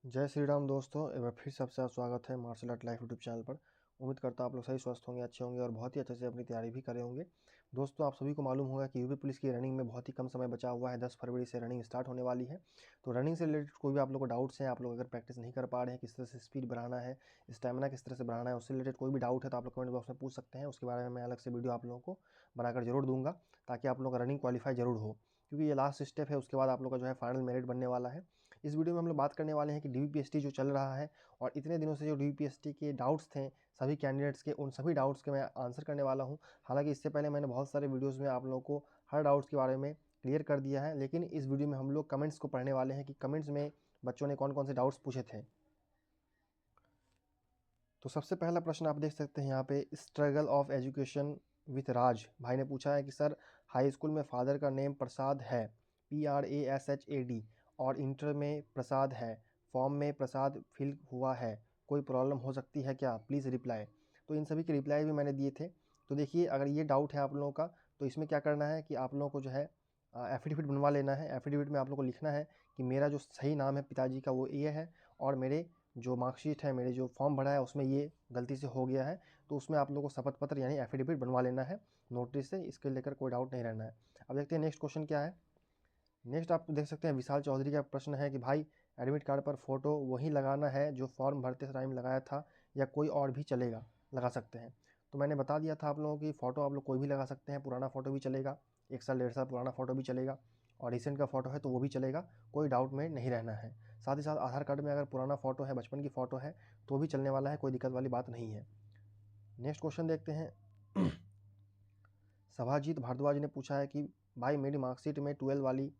जय श्री राम दोस्तों, एक बार फिर सबसे स्वागत है martial art life YouTube channel पर। उम्मीद करता हूँ आप लोग सही स्वस्थ होंगे, अच्छे होंगे और बहुत ही अच्छे से अपनी तैयारी भी करे होंगे। दोस्तों, आप सभी को मालूम होगा कि यूपी पुलिस की रनिंग में बहुत ही कम समय बचा हुआ है। 10 फरवरी से रनिंग स्टार्ट होने वाली है। तो रनिंग से रिलेटेड कोई भी आप लोग को डाउट्स हैं, आप लोग अगर प्रैक्टिस नहीं कर पा रहे हैं, किस तरह से स्पीड बढ़ाना है, स्टैमिना किस तरह से बढ़ाना है, उससे रिलेटेड कोई भी डाउट है तो आप लोग कमेंट बॉक्स में पूछ सकते हैं। उसके बारे में मैं अलग से वीडियो आप लोगों को बनाकर जरूर दूंगा, ताकि आप लोग का रनिंग क्वालिफाई जरूर हो, क्योंकि ये लास्ट स्टेप है। उसके बाद आप लोग का जो है फाइनल मेरिट बनने वाला है। इस वीडियो में हम लोग बात करने वाले हैं कि डीवीपीएसटी जो चल रहा है और इतने दिनों से जो डीवीपीएसटी के डाउट्स थे सभी कैंडिडेट्स के, उन सभी डाउट्स के मैं आंसर करने वाला हूं। हालांकि इससे पहले मैंने बहुत सारे वीडियोस में आप लोगों को हर डाउट्स के बारे में क्लियर कर दिया है, लेकिन इस वीडियो में हम लोग कमेंट्स को पढ़ने वाले हैं कि कमेंट्स में बच्चों ने कौन कौन से डाउट्स पूछे थे। तो सबसे पहला प्रश्न आप देख सकते हैं यहाँ पे, स्ट्रगल ऑफ एजुकेशन विथ राज भाई ने पूछा है कि सर, हाई स्कूल में फादर का नेम प्रसाद है, PRASHAD, और इंटर में प्रसाद है, फॉर्म में प्रसाद फिल हुआ है, कोई प्रॉब्लम हो सकती है क्या, प्लीज़ रिप्लाई। तो इन सभी के रिप्लाई भी मैंने दिए थे। तो देखिए, अगर ये डाउट है आप लोगों का तो इसमें क्या करना है कि आप लोगों को जो है एफिडेविट बनवा लेना है। एफिडेविट में आप लोगों को लिखना है कि मेरा जो सही नाम है पिताजी का वो ये है, और मेरे जो मार्कशीट है, मेरे जो फॉर्म भरा है उसमें ये गलती से हो गया है। तो उसमें आप लोगों को शपथ पत्र यानी एफिडेविट बनवा लेना है नोटरी से। इसके लेकर कोई डाउट नहीं रहना है। अब देखते हैं नेक्स्ट क्वेश्चन क्या है। नेक्स्ट आप देख सकते हैं, विशाल चौधरी का प्रश्न है कि भाई, एडमिट कार्ड पर फोटो वही लगाना है जो फॉर्म भरते टाइम लगाया था, या कोई और भी चलेगा, लगा सकते हैं। तो मैंने बता दिया था आप लोगों की, फ़ोटो आप लोग कोई भी लगा सकते हैं। पुराना फ़ोटो भी चलेगा, 1 साल 1.5 साल पुराना फ़ोटो भी चलेगा, और रिसेंट का फ़ोटो है तो वो भी चलेगा। कोई डाउट में नहीं रहना है। साथ ही साथ आधार कार्ड में अगर पुराना फ़ोटो है, बचपन की फ़ोटो है, तो भी चलने वाला है, कोई दिक्कत वाली बात नहीं है। नेक्स्ट क्वेश्चन देखते हैं। सभाजीत भारद्वाज ने पूछा है कि भाई, मेरी मार्कशीट में 12 वाली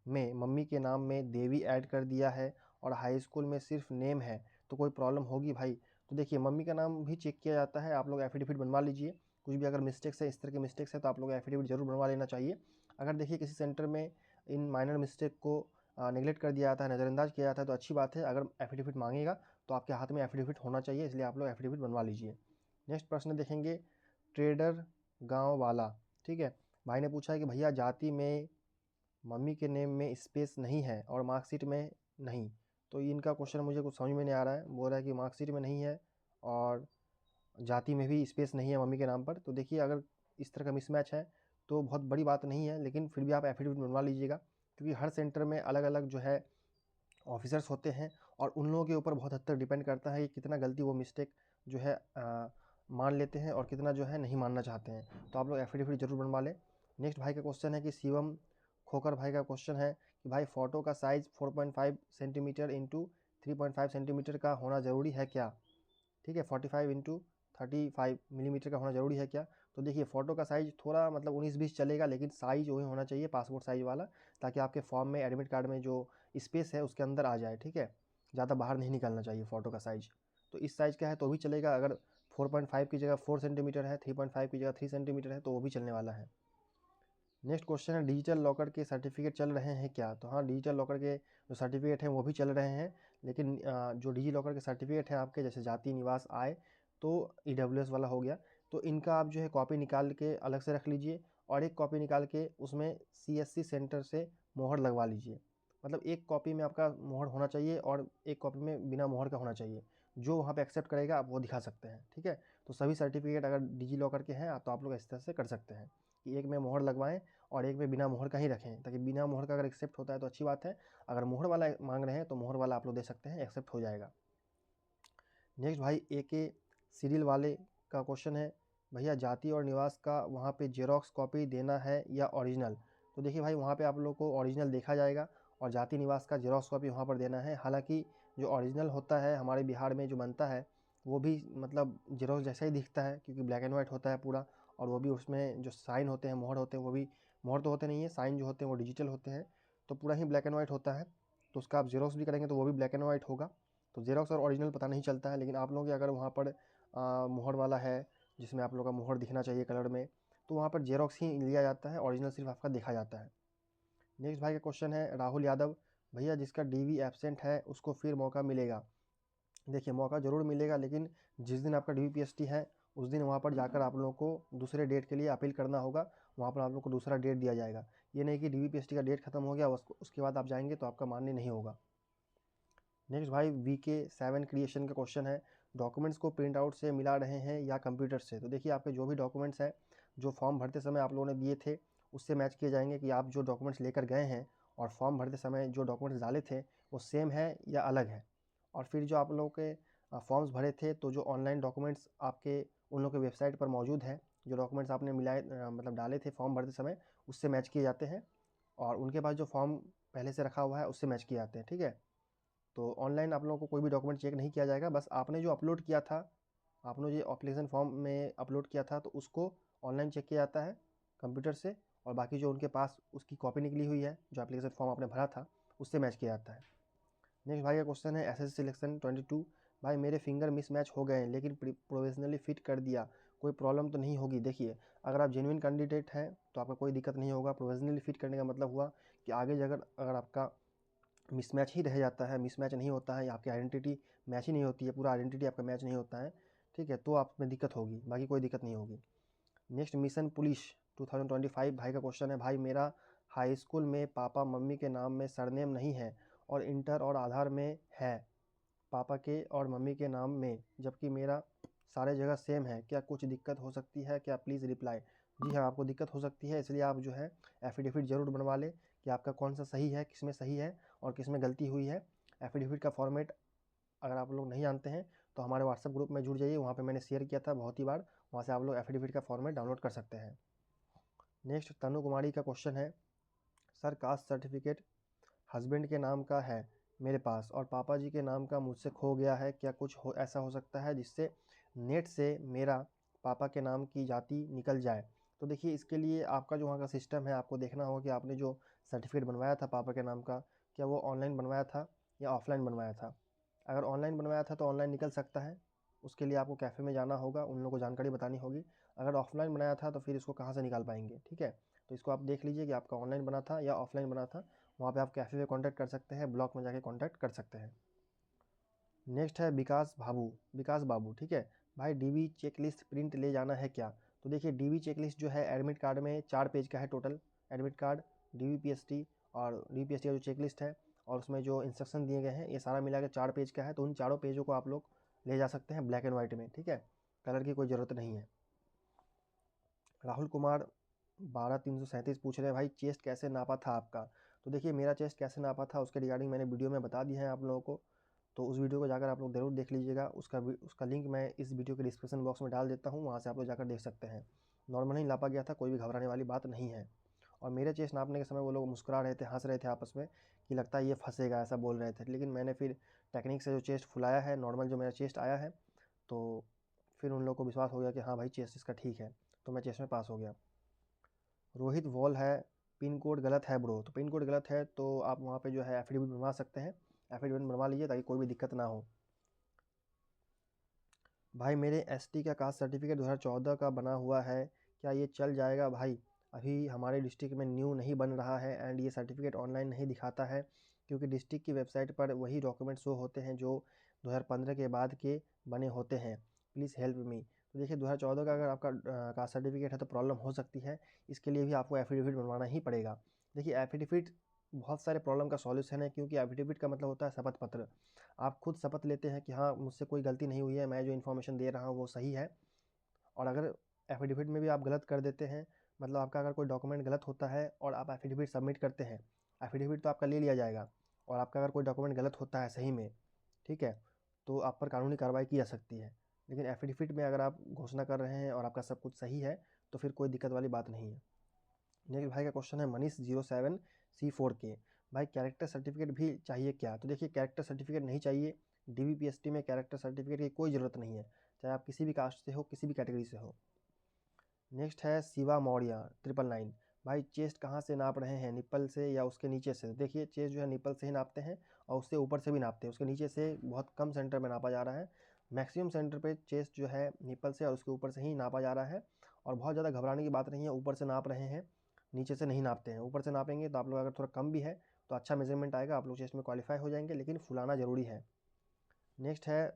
में मम्मी के नाम में देवी ऐड कर दिया है और हाई स्कूल में सिर्फ नेम है, तो कोई प्रॉब्लम होगी भाई। तो देखिए, मम्मी का नाम भी चेक किया जाता है, आप लोग एफिडेविट बनवा लीजिए। कुछ भी अगर मिस्टेक्स है, इस तरह के मिस्टेक्स है, तो आप लोग एफिडेविट जरूर बनवा लेना चाहिए। अगर देखिए किसी सेंटर में इन माइनर मिस्टेक को नेगलेक्ट कर दिया जाता है, नज़रअंदाज किया जाता है, तो अच्छी बात है। अगर एफिडेविट मांगेगा तो आपके हाथ में एफिडेविट होना चाहिए, इसलिए आप लोग एफिडेविट बनवा लीजिए। नेक्स्ट प्रश्न देखेंगे, ट्रेडर गाँव वाला, ठीक है, भाई ने पूछा है कि भैया, जाति में मम्मी के नेम में स्पेस नहीं है और मार्कशीट में नहीं। तो इनका क्वेश्चन मुझे कुछ समझ में नहीं आ रहा है। बोल रहा है कि मार्कशीट में नहीं है और जाति में भी स्पेस नहीं है मम्मी के नाम पर। तो देखिए, अगर इस तरह का मिसमैच है तो बहुत बड़ी बात नहीं है, लेकिन फिर भी आप एफिडेविट बनवा लीजिएगा, क्योंकि हर सेंटर में अलग अलग जो है ऑफिसर्स होते हैं, और उन लोगों के ऊपर बहुत हद तक डिपेंड करता है कि कितना गलती वो मिस्टेक जो है मान लेते हैं और कितना जो है नहीं मानना चाहते हैं। तो आप लोग एफिडेविट जरूर बनवा लें। नेक्स्ट भाई का क्वेश्चन है कि शिवम खोकर भाई का क्वेश्चन है कि भाई, फ़ोटो का साइज़ 4.5 सेंटीमीटर इंटू 3.5 सेंटीमीटर का होना ज़रूरी है क्या, ठीक है, 45 इंटू 35 मिलीमीटर का होना ज़रूरी है क्या। तो देखिए, फ़ोटो का साइज़ थोड़ा मतलब 19-20 चलेगा, लेकिन साइज़ वही होना चाहिए पासपोर्ट साइज़ वाला, ताकि आपके फॉर्म में, एडमिट कार्ड में जो स्पेस है उसके अंदर आ जाए, ठीक है। ज़्यादा बाहर नहीं निकलना चाहिए फ़ोटो का साइज़। तो इस साइज़ का है तो भी चलेगा। अगर 4.5 की जगह 4 सेंटीमीटर है, 3.5 की जगह 3 सेंटीमीटर है, तो वो भी चलने वाला है। नेक्स्ट क्वेश्चन है, डिजिटल लॉकर के सर्टिफिकेट चल रहे हैं क्या। तो हाँ, डिजिटल लॉकर के जो सर्टिफिकेट हैं वो भी चल रहे हैं, लेकिन जो डिजी लॉकर के सर्टिफिकेट है आपके, जैसे जाति, निवास, आय, तो EWS वाला हो गया, तो इनका आप जो है कॉपी निकाल के अलग से रख लीजिए, और एक कॉपी निकाल के उसमें CSC सेंटर से मोहर लगवा लीजिए। मतलब एक कॉपी में आपका मोहर होना चाहिए और एक कॉपी में बिना मोहर का होना चाहिए। जो वहाँ पे एक्सेप्ट करेगा आप वो दिखा सकते हैं, ठीक है। तो सभी सर्टिफिकेट अगर डिजी लॉकर के हैं तो आप लोग इस तरह से कर सकते हैं कि एक में मोहर लगवाएं और एक में बिना मोहर का ही रखें, ताकि बिना मोहर का अगर एक्सेप्ट होता है तो अच्छी बात है। अगर मोहर वाला मांग रहे हैं तो मोहर वाला आप लोग दे सकते हैं, एक्सेप्ट हो जाएगा। नेक्स्ट भाई, AK सीरियल वाले का क्वेश्चन है, भैया, जाति और निवास का वहाँ पे जेरोक्स कॉपी देना है या ओरिजिनल। तो देखिए भाई, वहाँ पे आप लोग को ओरिजिनल देखा जाएगा और जाति निवास का जेरोक्स कॉपी वहाँ पर देना है। हालांकि जो ओरिजिनल होता है हमारे बिहार में जो बनता है, वो भी मतलब जेरोक्स जैसा ही दिखता है, क्योंकि ब्लैक एंड वाइट होता है पूरा, और वो भी उसमें जो साइन होते हैं, मोहर होते हैं, वो भी मोहर तो होते नहीं है, साइन जो होते हैं वो डिजिटल होते हैं, तो पूरा ही ब्लैक एंड वाइट होता है। तो उसका आप जेरोक्स भी करेंगे तो वो भी ब्लैक एंड वाइट होगा। तो जेरोक्स और ओरिजिनल पता नहीं चलता है, लेकिन आप लोगों के अगर वहाँ पर मोहर वाला है, जिसमें आप लोग का मोहर दिखना चाहिए कलर में, तो वहाँ पर जेरोक्स ही लिया जाता है, ओरिजिनल सिर्फ आपका देखा जाता है। नेक्स्ट भाई का क्वेश्चन है, राहुल यादव, भैया, जिसका DV एब्सेंट है उसको फिर मौका मिलेगा। देखिए, मौका ज़रूर मिलेगा, लेकिन जिस दिन आपका DVPST है उस दिन वहाँ पर जाकर आप लोगों को दूसरे डेट के लिए अपील करना होगा। वहाँ पर आप लोग को दूसरा डेट दिया जाएगा। ये नहीं कि DVPST का डेट खत्म हो गया उसके बाद आप जाएंगे तो आपका मान्य नहीं होगा। नेक्स्ट भाई VK7 क्रिएशन का क्वेश्चन है, डॉक्यूमेंट्स को प्रिंट आउट से मिला रहे हैं या कंप्यूटर से। तो देखिए आपके जो भी डॉक्यूमेंट्स हैं जो फॉर्म भरते समय आप लोगों ने दिए थे उससे मैच किए जाएंगे कि आप जो डॉक्यूमेंट्स लेकर गए हैं और फॉर्म भरते समय जो डॉक्यूमेंट्स डाले थे वो सेम है या अलग है। और फिर जो आप लोगों के फॉर्म्स भरे थे तो जो ऑनलाइन डॉक्यूमेंट्स आपके उन लोगों के वेबसाइट पर मौजूद हैं, जो डॉक्यूमेंट्स आपने मिलाए मतलब डाले थे फॉर्म भरते समय उससे मैच किए जाते हैं, और उनके पास जो फॉर्म पहले से रखा हुआ है उससे मैच किए जाते हैं। ठीक है, तो ऑनलाइन आप लोगों को कोई भी डॉक्यूमेंट चेक नहीं किया जाएगा, बस आपने जो अपलोड किया था, आपने जो एप्लीकेशन फॉर्म में अपलोड किया था तो उसको ऑनलाइन चेक किया जाता है कंप्यूटर से, और बाकी जो उनके पास उसकी कॉपी निकली हुई है जो एप्लीकेशन फॉर्म आपने भरा था उससे मैच किया जाता है। नेक्स्ट भाई का क्वेश्चन है एसएससी सिलेक्शन 22, भाई मेरे फिंगर मिसमैच हो गए हैं लेकिन प्रोविजनली फिट कर दिया, कोई प्रॉब्लम तो नहीं होगी। देखिए अगर आप जेन्युइन कैंडिडेट हैं तो आपका कोई दिक्कत नहीं होगा। प्रोविजनली फिट करने का मतलब हुआ कि आगे अगर आपका मिसमैच ही रह जाता है, मिसमैच नहीं होता है या आपकी आइडेंटिटी मैच ही नहीं होती है, पूरा आइडेंटिटी आपका मैच नहीं होता है, ठीक है, तो आप में दिक्कत होगी, बाकी कोई दिक्कत नहीं होगी। नेक्स्ट मिशन पुलिस 2025 भाई का क्वेश्चन है, भाई मेरा हाई स्कूल में पापा मम्मी के नाम में सरनेम नहीं है और इंटर और आधार में है पापा के और मम्मी के नाम में, जबकि मेरा सारे जगह सेम है, क्या कुछ दिक्कत हो सकती है क्या, प्लीज़ रिप्लाई। जी हाँ, आपको दिक्कत हो सकती है, इसलिए आप जो है एफिडेविट ज़रूर बनवा लें कि आपका कौन सा सही है, किस में सही है और किस में गलती हुई है। एफिडेविट का फॉर्मेट अगर आप लोग नहीं जानते हैं तो हमारे व्हाट्सएप ग्रुप में जुड़ जाइए, वहाँ पे मैंने शेयर किया था बहुत ही बार, वहाँ से आप लोग एफिडेविट का फॉर्मेट डाउनलोड कर सकते हैं। नेक्स्ट तनु कुमारी का क्वेश्चन है, सर कास्ट सर्टिफिकेट हस्बैंड के नाम का है मेरे पास और पापा जी के नाम का मुझसे खो गया है, क्या कुछ ऐसा हो सकता है जिससे नेट से मेरा पापा के नाम की जाति निकल जाए। तो देखिए इसके लिए आपका जो वहाँ का सिस्टम है आपको देखना होगा कि आपने जो सर्टिफिकेट बनवाया था पापा के नाम का, क्या वो ऑनलाइन बनवाया था या ऑफलाइन बनवाया था। अगर ऑनलाइन बनवाया था तो ऑनलाइन निकल सकता है, उसके लिए आपको कैफ़े में जाना होगा, उन लोगों को जानकारी बतानी होगी। अगर ऑफलाइन बनाया था तो फिर इसको कहाँ से निकाल पाएंगे। ठीक है, तो इसको आप देख लीजिए कि आपका ऑनलाइन बना था या ऑफलाइन बना था, वहाँ पे आप कैफ़े में कॉन्टैक्ट कर सकते हैं, ब्लॉक में जाके कॉन्टैक्ट कर सकते हैं। नेक्स्ट है विकास बाबू, ठीक है, भाई डीबी चेकलिस्ट प्रिंट ले जाना है क्या। तो देखिए डीबी चेकलिस्ट जो है एडमिट कार्ड में 4 पेज का है टोटल, एडमिट कार्ड, डीबीपीएसटी और डीबीपीएसटी का जो चेकलिस्ट है और उसमें जो इंस्ट्रक्शन दिए गए हैं ये सारा मिला के 4 पेज का है, तो उन चारों पेजों को आप लोग ले जा सकते हैं ब्लैक एंड वाइट में। ठीक है, कलर की कोई ज़रूरत नहीं है। राहुल कुमार 12337 पूछ रहे हैं, भाई चेस्ट कैसे नापा था आपका। तो देखिए मेरा चेस्ट कैसे नापा था उसके रिगार्डिंग मैंने वीडियो में बता दिया है आप लोगों को, तो उस वीडियो को जाकर आप लोग ज़रूर देख लीजिएगा। उसका लिंक मैं इस वीडियो के डिस्क्रिप्शन बॉक्स में डाल देता हूँ, वहाँ से आप लोग जाकर देख सकते हैं। नॉर्मल ही नापा गया था, कोई भी घबराने वाली बात नहीं है। और मेरे चेस्ट नापने के समय वो लोग मुस्कुरा रहे थे, हंस रहे थे आपस में कि लगता है ये फंसेगा, ऐसा बोल रहे थे, लेकिन मैंने फिर टेक्निक से जो चेस्ट फुलाया है, नॉर्मल जो मेरा चेस्ट आया है, तो फिर उन लोगों को विश्वास हो गया कि हाँ भाई चेस्ट इसका ठीक है, तो मैं चेस्ट में पास हो गया। रोहित वॉल है, पिन कोड गलत है ब्रो। तो पिन कोड गलत है तो आप वहाँ पे जो है एफिडेविट बनवा सकते हैं, एफिडेविट बनवा लीजिए ताकि कोई भी दिक्कत ना हो। भाई मेरे एसटी का कास्ट सर्टिफिकेट 2014 का बना हुआ है, क्या ये चल जाएगा भाई। अभी हमारे डिस्ट्रिक्ट में न्यू नहीं बन रहा है एंड ये सर्टिफिकेट ऑनलाइन नहीं दिखाता है, क्योंकि डिस्ट्रिक्ट की वेबसाइट पर वही डॉक्यूमेंट शो होते हैं जो 2015 के बाद के बने होते हैं, प्लीज़ हेल्प मी। तो देखिए 2014 का अगर आपका कास्ट सर्टिफिकेट है तो प्रॉब्लम हो सकती है, इसके लिए भी आपको एफिडेविट बनवाना ही पड़ेगा। देखिए एफिडेविट बहुत सारे प्रॉब्लम का सॉल्यूशन है, क्योंकि एफिडेविट का मतलब होता है शपथ पत्र। आप खुद शपथ लेते हैं कि हाँ मुझसे कोई गलती नहीं हुई है, मैं जो इन्फॉर्मेशन दे रहा हूँ वो सही है। और अगर एफिडेविट में भी आप गलत कर देते हैं, मतलब आपका अगर कोई डॉक्यूमेंट गलत होता है और आप एफिडेविट सबमिट करते हैं, एफिडेविट तो आपका ले लिया जाएगा, और आपका अगर कोई डॉक्यूमेंट गलत होता है सही में, ठीक है, तो आप पर कानूनी कार्रवाई की जा सकती है। लेकिन एफिडेविट में अगर आप घोषणा कर रहे हैं और आपका सब कुछ सही है तो फिर कोई दिक्कत वाली बात नहीं है। नेक्स्ट भाई का क्वेश्चन है मनीष 07C4K, भाई कैरेक्टर सर्टिफिकेट भी चाहिए क्या। तो देखिए कैरेक्टर सर्टिफिकेट नहीं चाहिए, डीबीपीएसटी में कैरेक्टर सर्टिफिकेट की कोई ज़रूरत नहीं है, चाहे आप किसी भी कास्ट से हो, किसी भी कैटेगरी से हो। नेक्स्ट है शिवा मौर्य 999, भाई चेस्ट कहाँ से नाप रहे हैं, निप्पल से या उसके नीचे से। देखिए चेस्ट जो है निप्पल से ही नापते हैं और उससे ऊपर से भी नापते हैं, उसके नीचे से बहुत कम सेंटर में नापा जा रहा है। मैक्सिमम सेंटर पे चेस्ट जो है निप्पल से और उसके ऊपर से ही नापा जा रहा है, और बहुत ज़्यादा घबराने की बात नहीं है, ऊपर से नाप रहे हैं, नीचे से नहीं नापते हैं। ऊपर से नापेंगे तो आप लोग अगर थोड़ा कम भी है तो अच्छा मेजरमेंट आएगा, आप लोग चेस्ट में क्वालिफाई हो जाएंगे, लेकिन फुलाना ज़रूरी है। नेक्स्ट है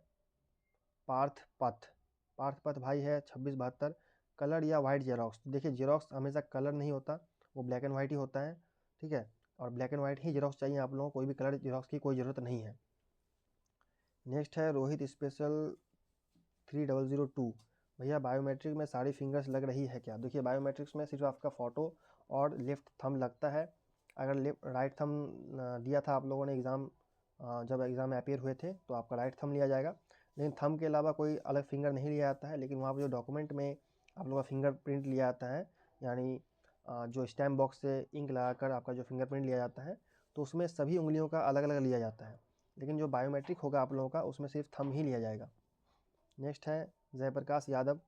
पार्थ पथ, भाई है 2672, कलर या वाइट जेरोक्स। देखिए जेरोक्स हमेशा कलर नहीं होता, वो ब्लैक एंड वाइट ही होता है, ठीक है, और black and white he xerox चाहिए आप लोगों को, कोई भी कलर जेरोक्स की कोई ज़रूरत नहीं है। नेक्स्ट है रोहित स्पेशल 3002। भैया बायोमेट्रिक में सारी फिंगर्स लग रही है क्या? देखिए बायोमेट्रिक्स में सिर्फ आपका फ़ोटो और लेफ्ट थंब लगता है। अगर लेफ्ट राइट थंब दिया था आप लोगों ने एग्ज़ाम जब एग्ज़ाम में अपीयर हुए थे तो आपका राइट थंब लिया जाएगा, लेकिन थंब के अलावा कोई अलग फिंगर नहीं लिया जाता है। लेकिन वहाँ पर जो डॉक्यूमेंट में आप लोगों का फिंगरप्रिंट लिया जाता है, यानी जो स्टैम्प बॉक्स से इंक लगाकर आपका जो फिंगरप्रिंट लिया जाता है, तो उसमें सभी उंगलियों का अलग अलग लिया जाता है। लेकिन जो बायोमेट्रिक होगा आप लोगों का, उसमें सिर्फ थंब ही लिया जाएगा। नेक्स्ट है जयप्रकाश यादव।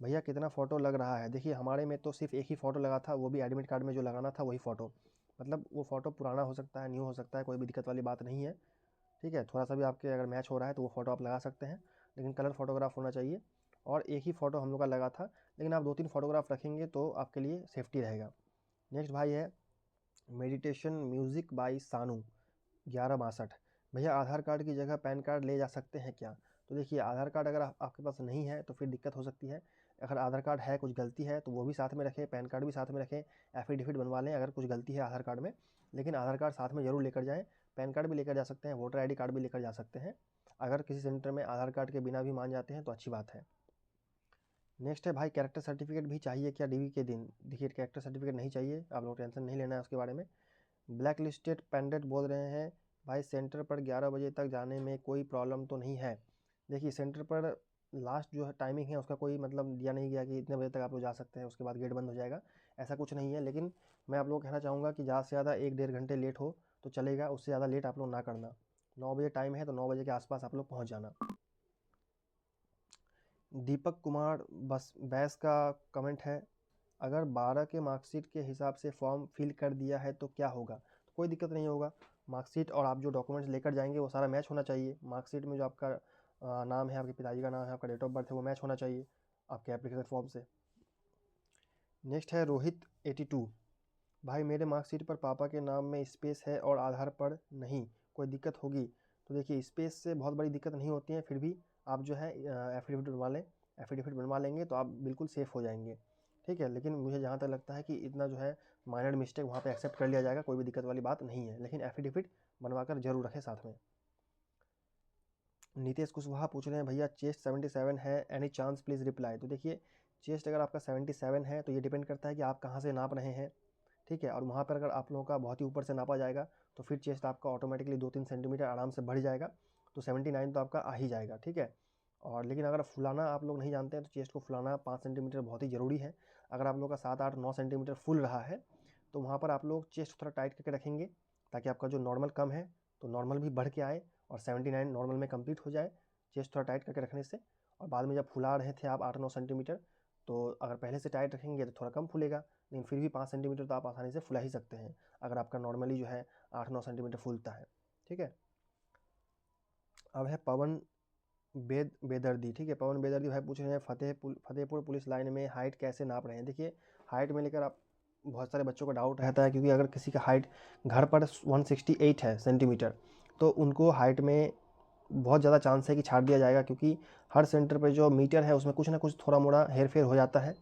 भैया कितना फ़ोटो लग रहा है? देखिए हमारे में तो सिर्फ एक ही फ़ोटो लगा था, वो भी एडमिट कार्ड में जो लगाना था वही फ़ोटो। मतलब वो फ़ोटो पुराना हो सकता है, न्यू हो सकता है, कोई भी दिक्कत वाली बात नहीं है। ठीक है, थोड़ा सा भी आपके अगर मैच हो रहा है तो वो फ़ोटो आप लगा सकते हैं, लेकिन कलर फ़ोटोग्राफ होना चाहिए। और एक ही फ़ोटो हम लोग का लगा था, लेकिन आप 2-3 फ़ोटोग्राफ रखेंगे तो आपके लिए सेफ्टी रहेगा। नेक्स्ट भाई है मेडिटेशन म्यूज़िक बाई सानू 1162। भैया आधार कार्ड की जगह पैन कार्ड ले जा सकते हैं क्या? तो देखिए आधार कार्ड अगर आपके पास नहीं है तो फिर दिक्कत हो सकती है। अगर आधार कार्ड है, कुछ गलती है तो वो भी साथ में रखें, पैन कार्ड भी साथ में रखें, एफिडेविट बनवा लें अगर कुछ गलती है आधार कार्ड में। लेकिन आधार कार्ड साथ में ज़रूर लेकर जाएँ, पैन कार्ड भी लेकर जा सकते हैं, वोटर आईडी कार्ड भी लेकर जा सकते हैं। अगर किसी सेंटर में आधार कार्ड के बिना भी मान जाते हैं तो अच्छी बात है। नेक्स्ट है भाई कैरेक्टर सर्टिफिकेट भी चाहिए क्या डीवी के दिन? देखिए कैरेक्टर सर्टिफिकेट नहीं चाहिए, आप लोग टेंशन नहीं लेना है उसके बारे में। ब्लैक लिस्टेड पेंडेंट बोल रहे हैं भाई सेंटर पर 11 बजे तक जाने में कोई प्रॉब्लम तो नहीं है? देखिए सेंटर पर लास्ट जो है टाइमिंग है उसका कोई मतलब दिया नहीं गया कि इतने बजे तक आप लोग जा सकते हैं, उसके बाद गेट बंद हो जाएगा, ऐसा कुछ नहीं है। लेकिन मैं आप लोग को कहना चाहूँगा कि ज़्यादा से ज़्यादा 1-1.5 घंटे लेट हो तो चलेगा, उससे ज़्यादा लेट आप लोग ना करना। 9 बजे टाइम है तो 9 बजे के आसपास आप लोग पहुँच जाना। दीपक कुमार बस बैस का कमेंट है, अगर 12 के मार्कशीट के हिसाब से फॉर्म फिल कर दिया है तो क्या होगा? तो कोई दिक्कत नहीं होगा। मार्कशीट और आप जो डॉक्यूमेंट्स लेकर जाएंगे वो सारा मैच होना चाहिए। मार्कशीट में जो आपका नाम है, आपके पिताजी का नाम है, आपका डेट ऑफ बर्थ है, वो मैच होना चाहिए आपके एप्लीकेशन फॉर्म से। नेक्स्ट है रोहित 82। भाई मेरे मार्कशीट पर पापा के नाम में स्पेस है और आधार पर नहीं, कोई दिक्कत होगी? तो देखिए स्पेस से बहुत बड़ी दिक्कत नहीं होती है, फिर भी आप जो है एफिडेविट बनवा लें। एफिडेविट बनवा लेंगे तो आप बिल्कुल सेफ़ हो जाएंगे। ठीक है, लेकिन मुझे जहाँ तक लगता है कि इतना जो है माइनर मिस्टेक वहाँ पे एक्सेप्ट कर लिया जाएगा, कोई भी दिक्कत वाली बात नहीं है, लेकिन एफिडेविट बनवा कर जरूर रखें साथ में। नितेश कुशवाहा पूछ रहे हैं भैया चेस्ट 77 है, एनी चांस प्लीज़ रिप्लाई। तो देखिए चेस्ट अगर आपका 77 है तो ये डिपेंड करता है कि आप कहाँ से नाप रहे हैं। ठीक है, और वहाँ पर अगर आप लोगों का बहुत ही ऊपर से नापा जाएगा तो फिर चेस्ट आपका ऑटोमेटिकली 2-3 सेंटीमीटर आराम से बढ़ जाएगा, तो 79 तो आपका आ ही जाएगा। ठीक है, और लेकिन अगर फुलाना आप लोग नहीं जानते हैं तो चेस्ट को फुलाना 5 सेंटीमीटर बहुत ही ज़रूरी है। अगर आप लोग का 7-8-9 सेंटीमीटर फुल रहा है तो वहाँ पर आप लोग चेस्ट थोड़ा टाइट करके रखेंगे, ताकि आपका जो नॉर्मल कम है तो नॉर्मल भी बढ़ के आए और 79 नॉर्मल में कंप्लीट हो जाए, चेस्ट थोड़ा टाइट करके रखने से। और बाद में जब फुला रहे थे आप 8-9 सेंटीमीटर, तो अगर पहले से टाइट रखेंगे तो थोड़ा कम फूलेगा, लेकिन फिर भी 5 सेंटीमीटर तो आप आसानी से फुला ही सकते हैं अगर आपका नॉर्मली जो है 8-9 सेंटीमीटर फूलता है। ठीक है, अब है पवन बेदर्दी। ठीक है, पवन बेदर्दी भाई पूछ रहे हैं फतेहपुर पुलिस लाइन में हाइट कैसे नाप रहे हैं? देखिए हाइट में लेकर आप बहुत सारे बच्चों का डाउट रहता है, क्योंकि अगर किसी का हाइट घर पर 168 है सेंटीमीटर तो उनको हाइट में बहुत ज़्यादा चांस है कि छाड़ दिया जाएगा, क्योंकि हर सेंटर पे जो मीटर है उसमें कुछ ना कुछ थोड़ा मोड़ा हेर फेर हो जाता है।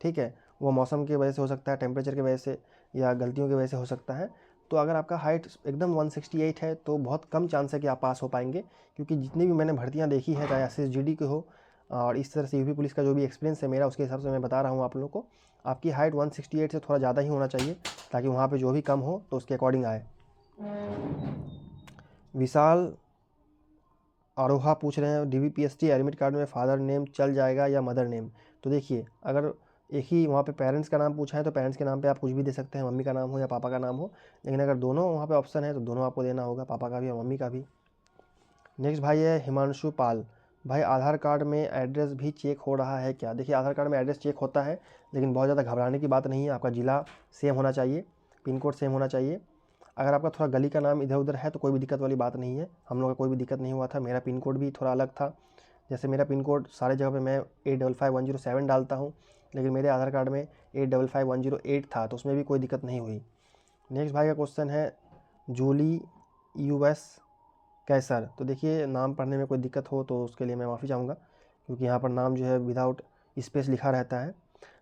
ठीक है, वो मौसम की वजह से हो सकता है, टेम्परेचर की वजह से, या गलतियों की वजह से हो सकता है। तो अगर आपका हाइट एकदम 168 है तो बहुत कम चांस है कि आप पास हो पाएंगे, क्योंकि जितनी भी मैंने भर्तियाँ देखी है, चाहे SSGD की हो और इस तरह से यूपी पुलिस का जो भी एक्सपीरियंस है मेरा, उसके हिसाब से मैं बता रहा हूँ आप लोगों को, आपकी हाइट 168 से थोड़ा ज़्यादा ही होना चाहिए, ताकि वहाँ पर जो भी कम हो तो उसके अकॉर्डिंग आए। विशाल आरोहा पूछ रहे हैं DVPST एडमिट कार्ड में फादर नेम चल जाएगा या मदर नेम? तो देखिए अगर एक ही वहाँ पे पेरेंट्स का नाम पूछा है तो पेरेंट्स के नाम पे आप कुछ भी दे सकते हैं, मम्मी का नाम हो या पापा का नाम हो। लेकिन अगर दोनों वहाँ पे ऑप्शन है तो दोनों आपको देना होगा, पापा का भी और मम्मी का भी। नेक्स्ट भाई है हिमांशु पाल। भाई आधार कार्ड में एड्रेस भी चेक हो रहा है क्या? देखिए आधार कार्ड में एड्रेस चेक होता है, लेकिन बहुत ज़्यादा घबराने की बात नहीं है। आपका ज़िला सेम होना चाहिए, पिन कोड सेम होना चाहिए। अगर आपका थोड़ा गली का नाम इधर उधर है तो कोई भी दिक्कत वाली बात नहीं है, हम लोग का कोई भी दिक्कत नहीं हुआ था। मेरा पिन कोड भी थोड़ा अलग था, जैसे मेरा पिन कोड सारे जगह पे मैं 855107 डालता हूँ, लेकिन मेरे आधार कार्ड में 855108 था, तो उसमें भी कोई दिक्कत नहीं हुई। नेक्स्ट भाई का क्वेश्चन है जूली US कैसर। तो देखिए नाम पढ़ने में कोई दिक्कत हो तो उसके लिए मैं माफ़ी चाहूँगा, क्योंकि यहाँ पर नाम जो है विदाउट स्पेस लिखा रहता है।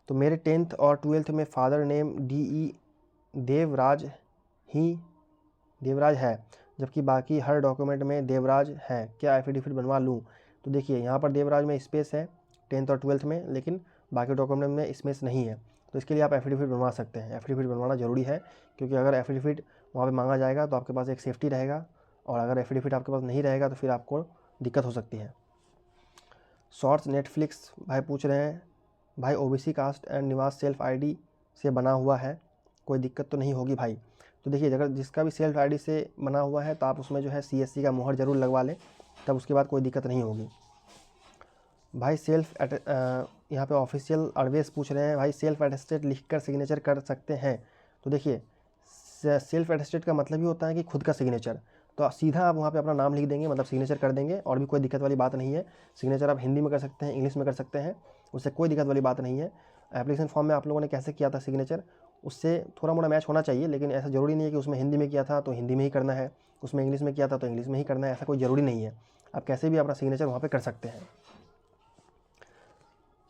तो मेरे 10th और 12th में फादर नेम DE देवराज ही देवराज है, जबकि बाकी हर डॉक्यूमेंट में देवराज है, क्या एफिडेविट बनवा लूँ? तो देखिए यहाँ पर देवराज में स्पेस है 10th और 12th में, लेकिन बाकी डॉक्यूमेंट में स्पेस नहीं है, तो इसके लिए आप एफिडेविट बनवा सकते हैं। एफिडेविट बनवाना ज़रूरी है, क्योंकि अगर एफिडेविट वहाँ पे मांगा जाएगा तो आपके पास एक सेफ्टी रहेगा, और अगर एफिडेविट आपके पास नहीं रहेगा तो फिर आपको दिक्कत हो सकती है। शॉर्ट्स नेटफ्लिक्स भाई पूछ रहे हैं, भाई ओबीसी कास्ट एंड निवास सेल्फ आईडी से बना हुआ है, कोई दिक्कत तो नहीं होगी भाई? तो देखिए अगर जिसका भी सेल्फ आईडी से बना हुआ है तो आप उसमें जो है सीएससी का मुहर ज़रूर लगवा लें, तब उसके बाद कोई दिक्कत नहीं होगी भाई। यहाँ पे ऑफिशियल अरवेश पूछ रहे हैं, भाई सेल्फ अटेस्टेड लिख कर सिग्नेचर कर सकते हैं? तो देखिए सेल्फ अटेस्टेड का मतलब ही होता है कि खुद का सिग्नेचर, तो सीधा आप वहाँ पे अपना नाम लिख देंगे, मतलब सिग्नेचर कर देंगे, और भी कोई दिक्कत वाली बात नहीं है। सिग्नेचर आप हिंदी में कर सकते हैं, इंग्लिश में कर सकते हैं, उससे कोई दिक्कत वाली बात नहीं है। एप्लीकेशन फॉर्म में आप लोगों ने कैसे किया था सिग्नेचर, उससे थोड़ा मोड़ा मैच होना चाहिए, लेकिन ऐसा ज़रूरी नहीं है कि उसमें हिंदी में किया था तो हिंदी में ही करना है, उसमें इंग्लिश में किया था तो इंग्लिश में ही करना है, ऐसा कोई ज़रूरी नहीं है। आप कैसे भी अपना सिग्नेचर वहाँ पर कर सकते हैं।